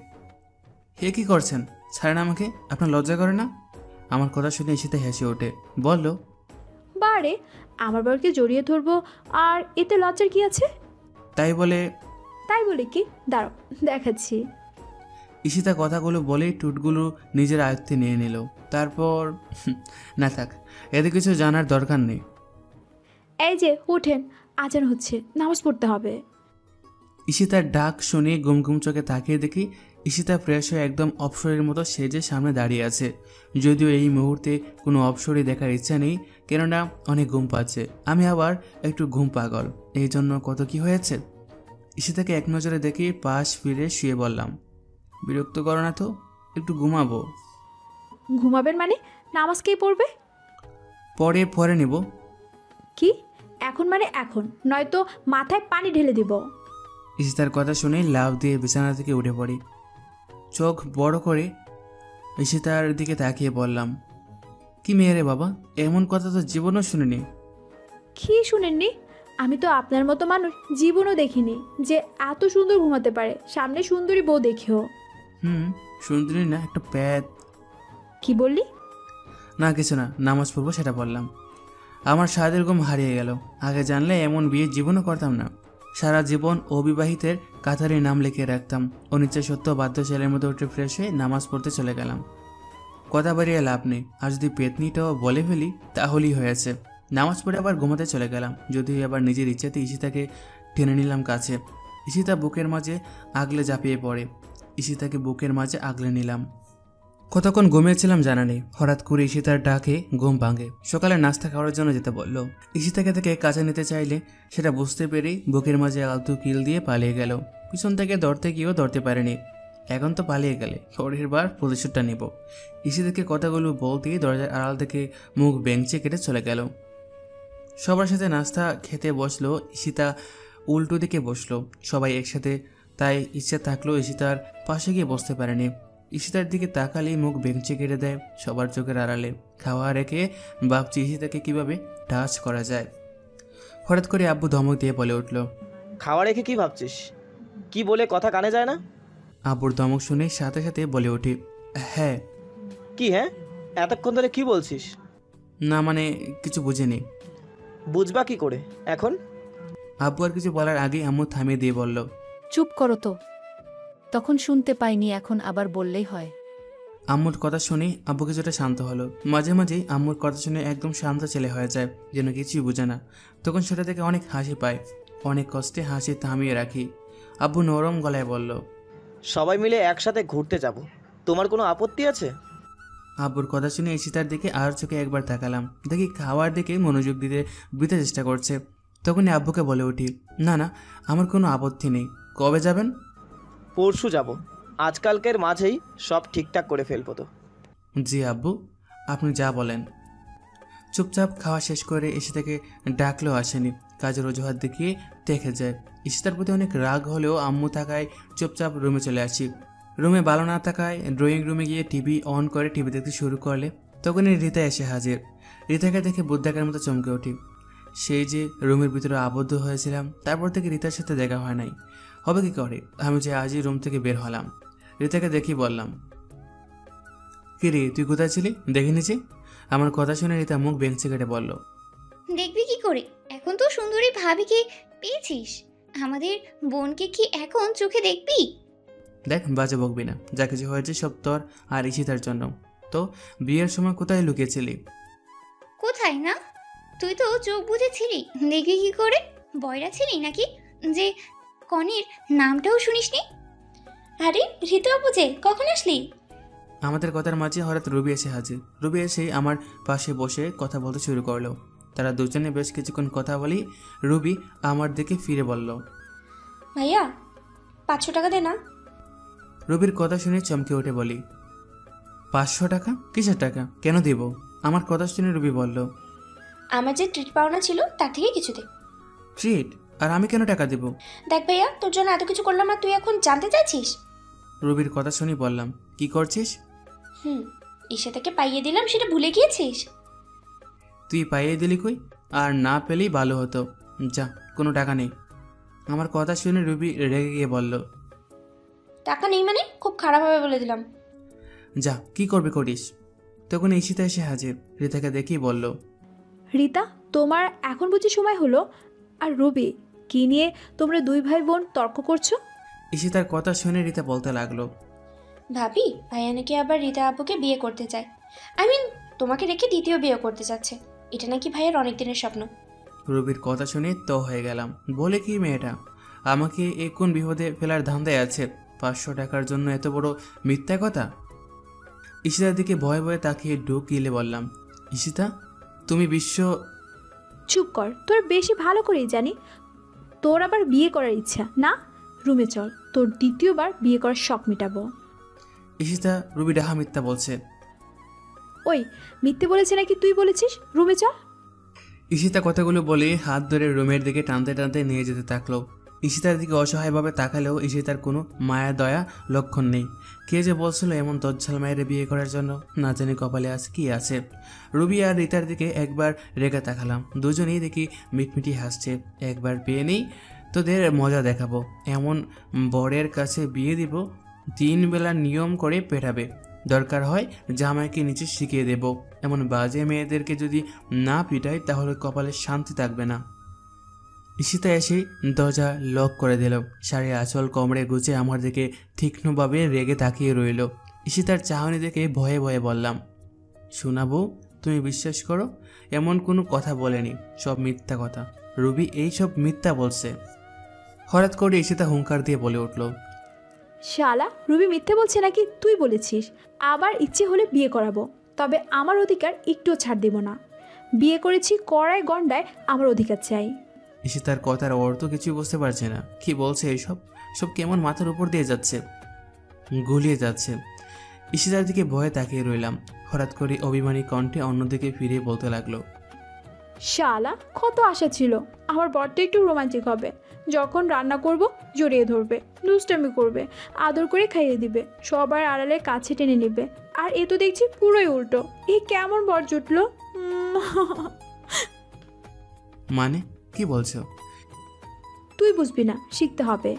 হে কি করছেন? ছাড়েন আমাকে, আপনার লজ্জা করে না? আমার কথা শুনে ঈশিতা হেসে ওঠে, বলল, বারে, আমার বাবাকে জড়িয়ে ধরবো আর এতে লজ্জার কি আছে? তাই বলে কি? দাঁড়াও, দেখাচ্ছি। ঈশিতা কথাগুলো বলেই টুটগুলো নিজের আয়ত্তে নিয়ে নিল। তারপর না থাক, এতে কিছু জানার দরকার নেই। এই যে উঠেন, আজান হচ্ছে, নামাজ পড়তে হবে। ঈশিতার ডাক শুনে গুমগুম চোখে তাকিয়ে দেখি ঈশিতা ফ্রেশ হয়ে একদম অপসরের মতো সেজে সামনে দাঁড়িয়ে আছে। যদিও এই মুহূর্তে কোনো অপসরই দেখার ইচ্ছা নেই, কেননা অনেক ঘুম পাচ্ছে। আমি আবার একটু ঘুম পাগল, এই জন্য কত কি হয়েছে। ঈশিতাকে এক নজরে দেখে পাশ ফিরে শুয়ে বললাম, বিরক্ত করো না তো, একটু ঘুমাবো। ঘুমাবেন মানে? নামাজ কে পড়বে? পরে নেব। কি এখন মানে এখন, নয়তো মাথায় পানি ঢেলে দিব। ঈশিতার কথা শুনে লাফ দিয়ে বিছানা থেকে উঠে পড়ি। চোখ বড় করে ঈশিতার দিকে তাকিয়ে বললাম, কি মেয়ে রে বাবা, এমন কথা তো জীবনও শুনিনি। কি শুনেননি? আমি তো আপনার মতো মানুষ জীবনও দেখিনি যে এত সুন্দর ঘুমাতে পারে, সামনে সুন্দরী বউ দেখেও। সুন্দরী না, একটা প্যাদ। কি বললি? না কিছু না, নামাজ পড়বো সেটা বললাম। আমার সারাদের ঘুম হারিয়ে গেল। আগে জানলে এমন বিয়ে জীবনও করতাম না। সারা জীবন অবিবাহিতের কাতারে নাম লিখে রাখতাম। অনিচ্ছা সত্ত্বেও বাধ্য ছেলের মতো উঠে ফ্রেশ হয়ে নামাজ পড়তে চলে গেলাম। কথা বাড়িয়ে লাভ নেই, আর যদি পেতনিটাও বলে ফেলি তাহলেই হয়েছে। নামাজ পড়ে আবার ঘুমাতে চলে গেলাম। যদিও আবার নিজের ইচ্ছাতে ঈশিতাকে টেনে নিলাম কাছে। ঈশিতা বুকের মাঝে আগলে ঝাঁপিয়ে পড়ে। ঈশিতাকে বুকের মাঝে আগলে নিলাম। কতক্ষণ ঘুমিয়েছিলাম জানা নেই। হঠাৎ করে ঈশিতার ডাকে ঘুম ভাঙে। সকালে নাস্তা খাওয়ার জন্য যেতে বলল। ঈশিতাকে থেকে কাছে নিতে চাইলে সেটা বুঝতে পেরেই বুকের মাঝে আলতু কিল দিয়ে পালিয়ে গেল। পিছন থেকে ধরতে গিয়েও ধরতে পারেনি। এখন তো পালিয়ে গেলে পরের বার প্রতিশোধটা নেব। ঈশিতাকে কথাগুলো বলতেই দরজার আড়াল থেকে মুখ বেঞ্চে কেটে চলে গেল। সবার সাথে নাস্তা খেতে বসলো। ঈশিতা উল্টো দিকে বসলো, সবাই একসাথে, তাই ইচ্ছে থাকলেও ঈশিতার পাশে গিয়ে বসতে পারেনি। ঈশিতার দিকে তাকালেই মুখ বেঞ্চে কেটে দেয় সবার চোখের আড়ালে। খাওয়া রেখে ভাবছি ঈশিতাকে কিভাবে টাচ করা যায়। হঠাৎ করে আব্বু ধমক দিয়ে বলে উঠল, খাওয়া রেখে কি ভাবছিস? কি বলে কথা কানে যায় না? আব্বুর ধমক শুনে সাথে সাথে বলে উঠি, হ্যাঁ। কি হ্যাঁ? এতক্ষণ ধরে কি বলছিস? না মানে কিছু বুঝিনি। বুঝবা কি করে এখন? আব্বু আর কিছু বলার আগেই আম্মু থামিয়ে দিয়ে বলল, চুপ করো তো, তখন শুনতে পাইনি, এখন আবার বললেই হয়। আম্মুর কথা শুনে আব্বু কিছুটা শান্ত হলো। মাঝে মাঝেই আম্মুর কথা শুনে একদম শান্ত ছেলে হয়ে যায়, যেন কিছুই বোঝে না। তখন সেটা থেকে অনেক হাসি পায়। অনেক কষ্টে হাসি থামিয়ে রাখি। আব্বু নরম গলায় বলল, সবাই মিলে একসাথে ঘুরতে যাব, তোমার কোনো আপত্তি আছে? আব্বুর কথা শুনে ঈশিতার দিকে আর চোখে একবার তাকালাম। দেখি খাওয়ার দিকে মনোযোগ দিতে চেষ্টা করছে। তখনই আব্বুকে বলে উঠি, না না, আমার কোনো আপত্তি নেই। কবে যাবেন? পরশু যাব। আজকালকের মাঝেই সব ঠিকঠাক করে ফেলবো তো। জি আব্বু, আপনি যা বলেন। চুপচাপ খাওয়া শেষ করে এসে থেকে ডাকলেও আসেনি। কাজের অজুহাত দেখিয়ে দেখে যায়। ঈশিতার প্রতি অনেক রাগ হলেও আম্মু থাকায় চুপচাপ রুমে চলে আসি। রুমে ভালো না থাকায় ড্রয়িং রুমে গিয়ে টিভি অন করে টিভি দেখতে শুরু করলে তখনই রিতা এসে হাজির। রিতাকে দেখে বুদ্ধাকের মতো চমকে উঠি। সেই যে রুমের ভিতরে আবদ্ধ হয়েছিলাম, তারপর থেকে রিতার সাথে দেখা হয় নাই। হবে কি করে, আমি যে আজই রুম থেকে বের হলাম। রিতাকে দেখি বললাম, কি রে তুই কোথায় ছিলি, দেখে নিছি। আমার কথা শুনে রিতা মুখ বেঞ্চে কেটে বলল, দেখবি কি করে, এখন তো সুন্দরী ভাবিকে পেয়েছিস, আমাদের বোনকে কি এখন চোখে দেখবি? দেখ বাজে বকবি না, যা কিছু হয়েছে সব তোর আর ঈশিতার জন্য। তো বিয়ের সময় কোথায় লুকিয়েছিলি? কোথায় না, তুই তো চোখ বুঝেছিলি, দেখবি কি করে? বয়রা ছিলি নাকি যে কনের নামটাও শুনিসনি? আরে ঋতু আপু যে, কখন আসলি? আমাদের কথার মাঝে হঠাৎ রবি এসে হাজির। রবি এসে আমার পাশে বসে কথা বলতে শুরু করলো। তারা দুজনে বেশ কিছুক্ষণ কথা বলি। রবি আমার দিকে ফিরে বলল, ভাইয়া 500 টাকা দে না। রবির কথা শুনে চমকে উঠে বলি, 500 টাকা? কিসের টাকা, কেন দিব? আমার কথা শুনে রবি বলল, আমার যে ট্রিট পাওনা ছিল তার থেকে কিছু দে। ট্রিট? আর আমি কেন টাকা দেব? দেখ ভাইয়া, তোর জন্য এত কিছু করলাম আর তুই এখন জানতে চাইছিস? রবির কথা শুনে বললাম, কি করছিস? ঈশিতাকে পাইয়ে দিলাম, সেটা ভুলে গিয়েছিস? তুই পাইয়ে দিলি কই? আর না পেলেই ভালো হতো। যা, কোনো টাকা নেই। আমার কথা শুনে রবি রেগে গিয়ে বলল, টাকা নেই মানে? খুব খারাপভাবে বলে দিলাম। যা, কি করবে করিস। তখন ঈশিতা এসে হাজির। রিতাকে দেখেই বলল, রিতা, তোমার এখন বুঝি সময় হলো? আর রবি, কি নিয়ে তোমরা দুই ভাই বোন তর্ক করছো? ঈশিতার কথা শুনে রিতা বলতে লাগলো, ভাবি ভাইয়া নাকি আবার রীতা আপুকে বিয়ে করতে চায়। তোমাকে রেখে দ্বিতীয় বিয়ে করতে চাচ্ছে। এটা নাকি ভাইয়ের অনেক দিনের স্বপ্ন। রবির কথা শুনে তো হয়ে গেলাম। বলে কি মেয়েটা, আমাকে এ কোন বিপদে ফেলার ধান্দায় আছে? 500 টাকার জন্য এত বড় মিথ্যা কথা। ঈশিতার দিকে ভয়ে ভয়ে তাকিয়ে ঢোক গিলে বললাম, ঈশিতা তুমি চুপ কর, তোর বেশি ভালো করেই জানি তোর আবার বিয়ে করার ইচ্ছা না। রুমে চল, তোর দ্বিতীয়বার বিয়ে করার শখ মেটাবো। ঈশিতা রবি ডাহা মিথ্যা বলছে। ওই, মিথ্যে বলেছে নাকি তুই বলেছিস? রুমে চল। ঈশিতা কথাগুলো বলে হাত ধরে রুমের দিকে টানতে টানতে নিয়ে যেতে থাকলো। ঈশিতার দিকে অসহায়ভাবে তাকালেও ঈশিতার কোনো মায়া দয়া লক্ষণ নেই। কে যে বলছিল এমন দজ্জাল মায়ের বিয়ে করার জন্য, না জানি কপালে আছে কি আছে। রবি আর রিতার দিকে একবার রেগে তাকালাম। দুজনেই দেখি মিটমিটি হাসছে। একবার পেয়ে নেই, তোদের মজা দেখাবো। এমন বরের কাছে বিয়ে দিব, 3 বেলা নিয়ম করে পেটাবে। দরকার হয় জামাইকে নিচে শিখিয়ে দেব। এমন বাজে মেয়েদেরকে যদি না পিটাই তাহলে কপালে শান্তি থাকবে না। ঈশিতা এসে দরজা লক করে দিল। শাড়ির আঁচল কোমরে গুছে আমার দিকে তীক্ষ্ণভাবে রেগে তাকিয়ে রইল। ঈশিতার চাহনি দেখে ভয়ে ভয়ে বললাম, শোনাবো, তুমি বিশ্বাস করো, এমন কোনো কথা বলেনি, সব মিথ্যা কথা। রবি এইসব মিথ্যা বলছে। হঠাৎ করে ঈশিতা হুঙ্কার দিয়ে বলে উঠল, শালা, রুবি মিথ্যে বলছে নাকি তুই বলেছিস? আবার ইচ্ছে হলে বিয়ে করাবো, তবে আমার অধিকার একটুও ছাড় দেব না। বিয়ে করেছি কড়ায় গন্ডায়, আমার অধিকার চাই। ঈশিতার কথার অর্থ কিছুই বুঝতে পারছে না। কি বলছে এইসব? সব কেমন মাথার উপর দিয়ে যাচ্ছে, গুলিয়ে যাচ্ছে। ঈশিতার দিকে ভয়ে তাকিয়ে রইলাম। হঠাৎ করে অভিমানী কণ্ঠে অন্যদিকে ফিরে বলতে লাগলো, শালা, কত আশা ছিল আমার বরটা একটু রোমান্টিক হবে, যখন রান্না করব জড়িয়ে ধরবে, দুষ্টামি করবে, আদর করে খাইয়ে দিবে, সবার আড়ালে কাছে টেনে নেবে। আর এ তো দেখছি পুরোই উল্টো। এ কেমন বর জুটলো? মানে কি বলছো? তুই বুঝবি না, শিখতে হবে।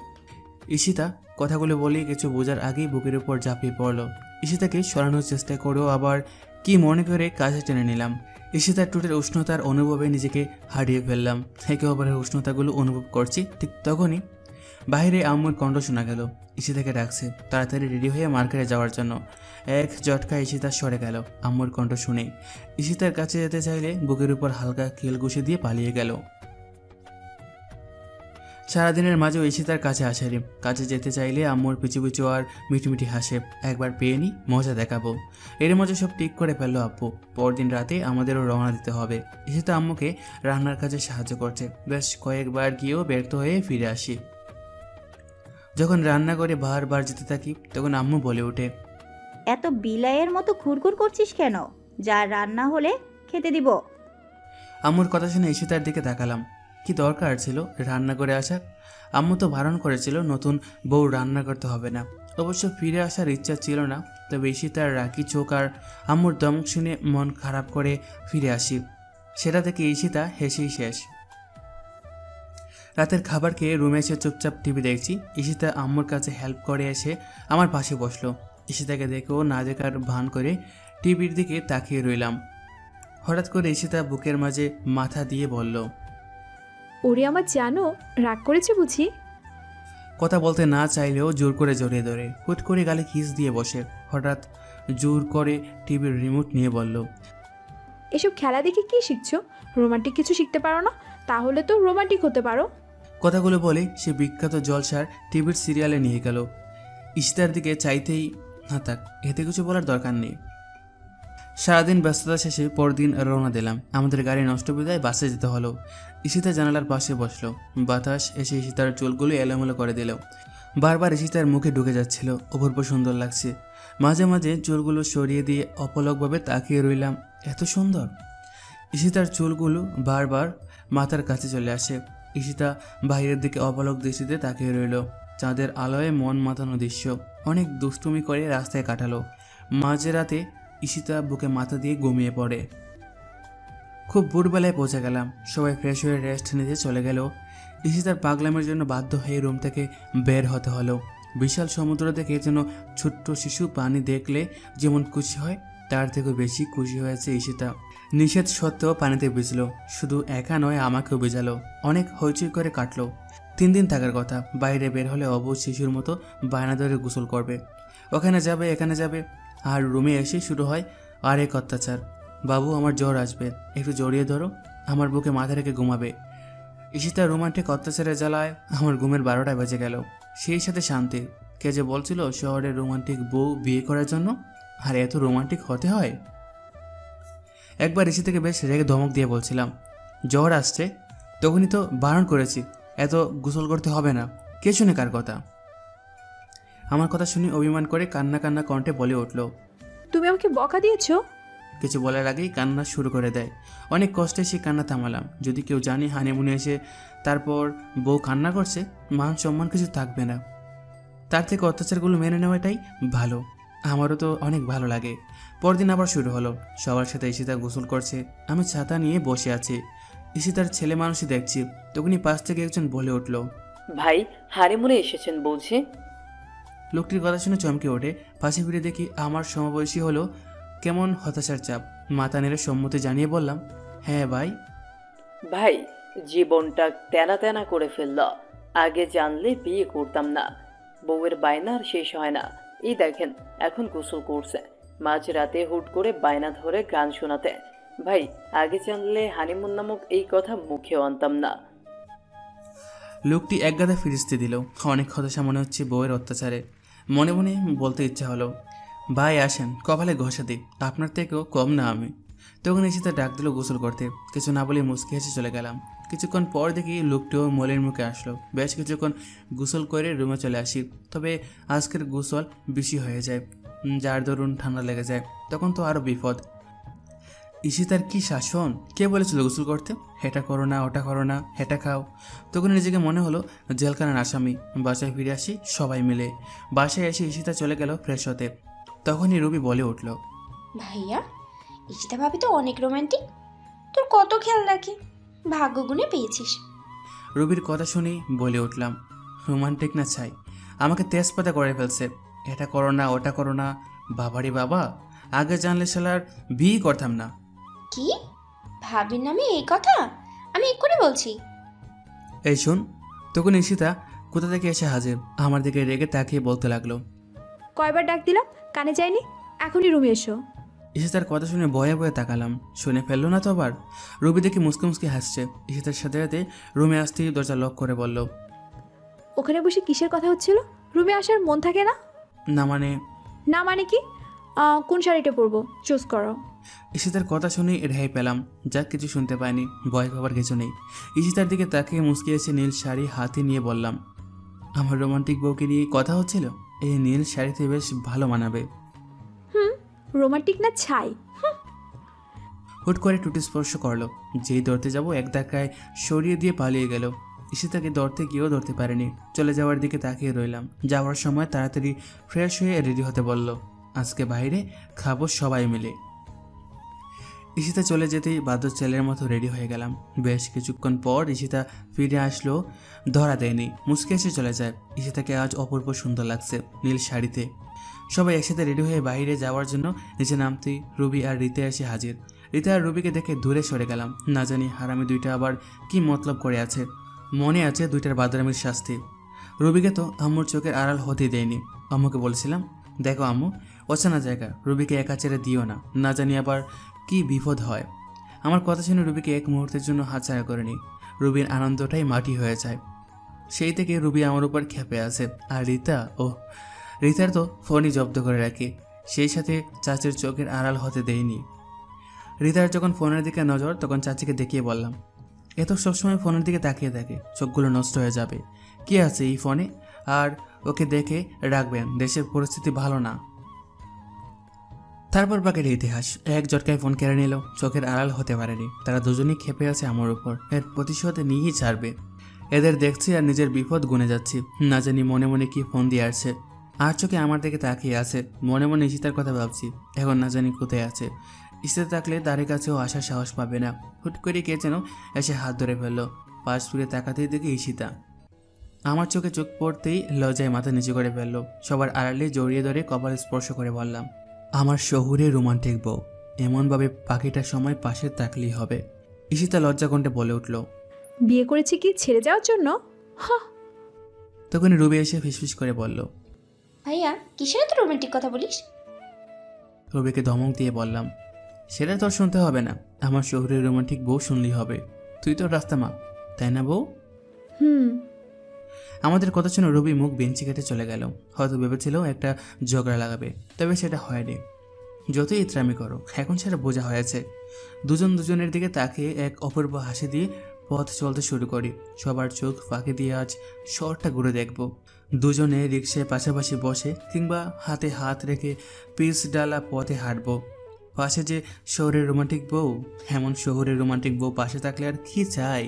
ঈশিতা কথাগুলো বলে কিছু বোঝার আগেই বুকের উপর ঝাঁপিয়ে পড়লো। ঈশিতাকে সরানোর চেষ্টা করেও আবার কি মনে করে কাছে টেনে নিলাম। ঈশিতার ঠোঁটের উষ্ণতার অনুভবে নিজেকে হারিয়ে ফেললাম। একে অপরের উষ্ণতাগুলো অনুভব করছি। ঠিক তখনই বাইরে আম্মুর কণ্ঠ শোনা গেল। ঈশিতাকে ডাকছে তাড়াতাড়ি রেডি হয়ে মার্কেটে যাওয়ার জন্য। এক ঝটকা ঈশিতা সরে গেল আম্মুর কণ্ঠ শুনে। ঈশিতার কাছে যেতে চাইলে বুকের উপর হালকা কেল ঘুষে দিয়ে পালিয়ে গেল। সারাদিনের মাঝেও ঈশিতার কাছে আসেনি। কাছে যেতে চাইলে আম্মুর পিছু পিছু আর মিটিমিটি হাসে। একবার পেয়ে নি, মজা দেখাবো। এর মাঝে সব ঠিক করে ফেললো আব্বু। পরদিন রাতে আমাদেরও রওনা দিতে হবে। ঈশিতা আম্মুকে রান্নার কাজে সাহায্য করছে। বেশ কয়েকবার গিয়েও ব্যর্থ হয়ে ফিরে আসি। যখন রান্না করে বারবার যেতে থাকি তখন আম্মু বলে ওঠে, এত বিলাইয়ের মতো ঘুরঘুর করছিস কেন? যা রান্না হলে খেতে দিব। আম্মুর কথা শুনে ঈশিতার দিকে তাকালাম। কি দরকার ছিল রান্না করে আসার? আম্মু তো বারণ করেছিল নতুন বউ রান্না করতে হবে না। অবশ্য ফিরে আসার ইচ্ছা ছিল না, তবে ঈশিতার রাগি চোখ আর আম্মুর ধমক শুনে মন খারাপ করে ফিরে আসি। সেটা থেকে ঈশিতা হেসেই শেষ। রাতের খাবার খেয়ে রুমে এসে চুপচাপ টিভি দেখছি। ঈশিতা আম্মুর কাছে হেল্প করে এসে আমার পাশে বসলো। ঈশিতাকে দেখেও না দেখার ভান করে টিভির দিকে তাকিয়ে রইলাম। হঠাৎ করে ঈশিতা বুকের মাঝে মাথা দিয়ে বলল, ওরে আমার জানো, রাগ করেছে বুঝি? কথা বলতে না চাইলেও জোর করে জড়িয়ে ধরে হুট করে গালে কিস দিয়ে বসে। হঠাৎ জোর করে টিভির রিমোট নিয়ে বলল, এসব খেলা দেখে কি শিখছো? রোমান্টিক কিছু শিখতে পারো না? তাহলে তো রোমান্টিক হতে পারো। কথাগুলো বলে সে বিখ্যাত জলসার টিভির সিরিয়ালে নিয়ে গেল। ঈশিতার দিকে চাইতেই না, থাক, এতে কিছু বলার দরকার নেই। সারাদিন ব্যস্ততা শেষে পরদিন রওনা দিলাম। আমাদের গাড়ি নষ্ট বিধায় বাসে যেতে হলো। ঈশিতা জানালার পাশে বসলো। বাতাস এসে ঈশিতার চুলগুলো এলোমেলো করে দিল। বারবার ঈশিতার মুখে ঢুকে যাচ্ছিল। অপূর্ব সুন্দর লাগছে। মাঝে মাঝে চুলগুলো সরিয়ে দিয়ে অপলকভাবে তাকিয়ে রইলাম। এত সুন্দর! ঈশিতার চুলগুলো বারবার মাথার কাছে চলে আসে। ঈশিতা বাইরের দিকে অপলক দৃষ্টিতে তাকিয়ে রইল। চাঁদের আলোয় মন মাতানো দৃশ্য। অনেক দুষ্টুমি করে রাস্তায় কাটালো। মাঝরাতে ঈশিতা বুকে মাথা দিয়ে ঘুমিয়ে পড়ে। খুব ভোরবেলায় পৌঁছে গেলাম। সবাই ফ্রেশ হয়ে রেস্ট নিতে চলে গেল। ঈশিতার পাগলামের জন্য বাধ্য হয়ে রুম থেকে বের হতে হলো। বিশাল সমুদ্র দেখে যেন ছোট্ট শিশু পানি দেখলে যেমন খুশি হয়, তার থেকেও বেশি খুশি হয়েছে ঈশিতা। নিষেধ সত্ত্বেও পানিতে ভিজল। শুধু একা নয়, আমাকেও ভিজালো। অনেক হইচই করে কাটলো। 3 দিন থাকার কথা। বাইরে বের হলে অবুঝ শিশুর মতো বায়না ধরে গোসল করবে, ওখানে যাবে এখানে যাবে। আর রুমে এসে শুরু হয় আরেক অত্যাচার। বাবু, আমার জ্বর আসবে, একটু জড়িয়ে ধরো। আমার বুকে মাথা রেখে ঘুমাবে। ঈশিতার রোমান্টিক অত্যাচারের জ্বালায় আমার ঘুমের 12টা বেজে গেল। সেই সাথে শান্তি। কে যে বলছিল শহরের রোমান্টিক বউ বিয়ে করার জন্য? আর এত রোমান্টিক হতে হয়? একবার ঈশিতাকে বেশ রেগে ধমক দিয়ে বলছিলাম, জ্বর আসছে, তখনই তো বারণ করেছি, এত গোসল করতে হবে না। কে শুনে কার কথা? আমার কথা শুনে অভিমান করে কান্না কান্না কণ্ঠে বলে উঠল, তুমি আমাকে বকা দিয়েছো? কিছু বলার আগেই কান্না শুরু করে দেয়। অনেক কষ্টে সে কান্না থামালাম। যদি কেউ জানে হানিমুনে এসে তারপর বউ কান্না করছে, মান সম্মান কিছু থাকবে না। তার থেকে অত্যাচারগুলো মেনে নেওয়াটাই ভালো। আমারও তো অনেক ভালো লাগে। পরদিন আবার শুরু হলো। সবার সাথে ঈশিতা গোসল করছে, আমি ছাতা নিয়ে বসে আছি। ঈশিতার ছেলে মানুষই দেখছি। তখনই পাশ থেকে একজন বলে উঠল, ভাই হানিমুনে এসেছেন বলছি। লোকটির কথা শুনে চমকে ওঠে। পাশে ফিরে দেখি আমার সমবয়সী হলো। কেমন হতাশার চাপ। মাথা নেড়ে সম্মতি জানিয়ে বললাম, হ্যাঁ ভাই। ভাই, জীবনটা তেনা তেনা করে ফেলল। আগে জানলে বিয়ে করতাম না। বউয়ের বায়না আর শেষ হয় না। এই দেখেন এখন গোসল করছে, মাঝরাতে হুট করে বায়না ধরে গান শোনাতে। ভাই, আগে জানলে হানিমুন নামক এই কথা মুখেও আনতাম না। লোকটি একগাদা ফিরিস্তি দিল। অনেক হতাশা মনে হচ্ছে বউয়ের অত্যাচারে। মনে মনে বলতে ইচ্ছা হলো, ভাই আসেন, কপালে ঘষা দিই, আপনার থেকেও কম না আমি। তখন ঈশিতা ডাক দিল গোসল করতে। কিছু না বলে মুচকি হেসে চলে গেলাম। কিছুক্ষণ পর দেখি লোকটিও মলের মুখে আসলো। বেশ কিছুক্ষণ গোসল করে রুমে চলে আসি। তবে আজকের গোসল বেশি হয়ে যায়, যার দরুন ঠান্ডা লেগে যায়। তখন তো আরও বিপদ। ঈশিতার কি শাসন! কে বলেছিল গোসল করতে? এটা করো না, ওটা করো না, এটা খাও। তখন নিজেকে মনে হলো জেলখানার আসামি। বাসায় ফিরে আসি সবাই মিলে। বাসায় এসে ঈশিতা চলে গেল ফ্রেশ হতে। তখনই রবি বলে উঠল, ভাইয়া, ঈশিতা ভাবি তো অনেক রোমান্টিক, তোর কত খেয়াল রাখি, ভাগ্য গুণে পেয়েছিস। রবির কথা শুনেই বলে উঠলাম, রোমান্টিক না ছাই, আমাকে তেজপাতা করে ফেলছে। এটা করো না, ওটা করো না। বাবারে বাবা, আগে জানলে শালার বিয়ে করতাম না। কি? ভাবির নামে এই কথা? আমি এক্ষুনি বলছি। এই শোন। তখন ঈশিতা কোথা থেকে এসে হাজির। আমার দিকে রেগে তাকিয়ে বলতে লাগলো, কয়বার ডাক দিলাম, কানে যায়নি? এখনই রুমে এসো। ঈশিতার কথা শুনে ভয়ে ভয়ে তাকালাম। শুনে ফেললো না তো আবার? রবি দেখে মুসকে মুসকে হাসছে। ঈশিতার সাথে সাথে রুমে আসতেই দরজা লক করে বলল, ওখানে বসে কিসের কথা হচ্ছিল? রুমে আসার মন থাকে না? না মানে? না মানে কি? কোন শাড়িটা পরবো চুজ করো। ঈশিতার কথা শুনেই রেহাই পেলাম। যাক, কিছু শুনতে পাইনি, ভয় পাবার কিছু নেই। ঈশিতার দিকে তাকিয়ে মুসকে এসে নীল শাড়ি হাতে নিয়ে বললাম, আমার রোমান্টিক বউকে নিয়ে কথা হচ্ছিল, এই নীল শাড়িতে বেশ ভালো মানাবে। রোমান্টিক না ছাই? হুট করে টুটি স্পর্শ করলো। যেই ধরতে যাব এক ধাক্কায় সরিয়ে দিয়ে পালিয়ে গেল। ঈশিতাকে ধরতে গিয়েও ধরতে পারেনি। চলে যাওয়ার দিকে তাকিয়ে রইলাম। যাওয়ার সময় তাড়াতাড়ি ফ্রেশ হয়ে রেডি হতে বলল। আজকে বাইরে খাবো সবাই মিলে। ঈশিতা চলে যেতেই বাধ্য ছেলের মতো রেডি হয়ে গেলাম। বেশ কিছুক্ষণ পর ঈশিতা ফিরে আসলো। ধরা দেয়নি, মুচকে এসে চলে যায়। ঈশিতাকে আজ অপূর্ব সুন্দর লাগছে নীল শাড়িতে। সবাই একসাথে রেডি হয়ে বাইরে যাওয়ার জন্য নিচে নামতেই রুবি আর রীতা এসে হাজির। রীতা আর রুবিকে দেখে দূরে সরে গেলাম। না জানি হারামি দুইটা আবার কি মতলব করে আছে। মনে আছে দুইটার বাদরামির শাস্তি। রুবিকে তো আম্মুর চোখের আড়াল হতে দেয়নি। আম্মুকে বলছিলাম, দেখো আম্মু, অচেনা জায়গা, রুবিকে একা ছেড়ে দিও না, না জানি আবার কি বিপদ হয়। আমার কথা শুনে রুবিকে এক মুহূর্তের জন্য হাতছাড়া করেনি। রুবির আনন্দটাই মাটি হয়ে যায়। সেই থেকে রুবি আমার উপর খেপে আছে। আর রীতার তো ফোনই জব্দ করে রাখি, সেই সাথে চাচির চোখের আড়াল হতে দেয়নি। রীতার যখন ফোনের দিকে নজর, তখন চাচিকে দেখিয়ে বললাম, এ তো সবসময় ফোনের দিকে তাকিয়ে থাকে, চোখগুলো নষ্ট হয়ে যাবে। কি আছে এই ফোনে? আর ওকে দেখে রাখবেন, দেশের পরিস্থিতি ভালো না। তারপর বাকির ইতিহাস। এক জটকায় ফোন কেড়ে নিল, চোখের আড়াল হতে পারেনি। তারা দুজনেই খেপে আছে আমার উপর, এর প্রতিশোধ নিয়েই ছাড়বে। এদের দেখছি আর নিজের বিপদ গুনে যাচ্ছি। না জানি মনে মনে কি ফোন দিয়ে আসছে। আর চোখে আমার দিকে তাকিয়ে আছে। মনে মনে ঈশিতার কথা ভাবছি, এখন না জানি কোথায় আছে। ঈশিতা থাকলে তাদের কাছেও আসার সাহস পাবে না। হুট করে কে যেন এসে হাত ধরে ফেললো। পাশ ফিরে তাকাতেই দেখি ঈশিতা। আমার চোখে চোখ পড়তেই লজ্জায় মাথা নিচু করে ফেললো। সবার আড়ালে জড়িয়ে ধরে কপাল স্পর্শ করে বললাম, আমার শহুরে রোমান্টিক বউ, এমনভাবে পাখিটার সময় পাশে থাকলেই হবে। ঈশিতা লজ্জা কণ্ঠে বলে উঠল, বিয়ে করেছি কি ছেড়ে যাওয়ার জন্য? তখন রুবি এসে ফিসফিস করে বলল, ভাইয়া কিসের এত রোমান্টিক কথা বলিস? রুবিকে ধমক দিয়ে বললাম, সেটা তোর শুনতে হবে না, আমার শহুরে রোমান্টিক বউ শুনলেই হবে। তুই তো রাস্তা মা, তাই না বউ? আমাদের কথা শুনে রবি মুখ বেঞ্চি কেটে চলে গেল। হয়তো ভেবেছিল একটা ঝগড়া লাগাবে, তবে সেটা হয়নি। যতই ইতরামি করো, এখন সেটা বোঝা হয়েছে। দুজন দুজনের দিকে তাকিয়ে এক অপূর্ব হাসি দিয়ে পথ চলতে শুরু করি। সবার চোখ ফাঁকি দিয়ে আজ শহরটা ঘুরে দেখব। দুজনে রিক্সায় পাশাপাশি বসে কিংবা হাতে হাত রেখে পিচ ডালা পথে হাঁটব। পাশে যে শহরের রোমান্টিক বউ, এমন শহরের রোমান্টিক বউ পাশে থাকলে আর কি চাই।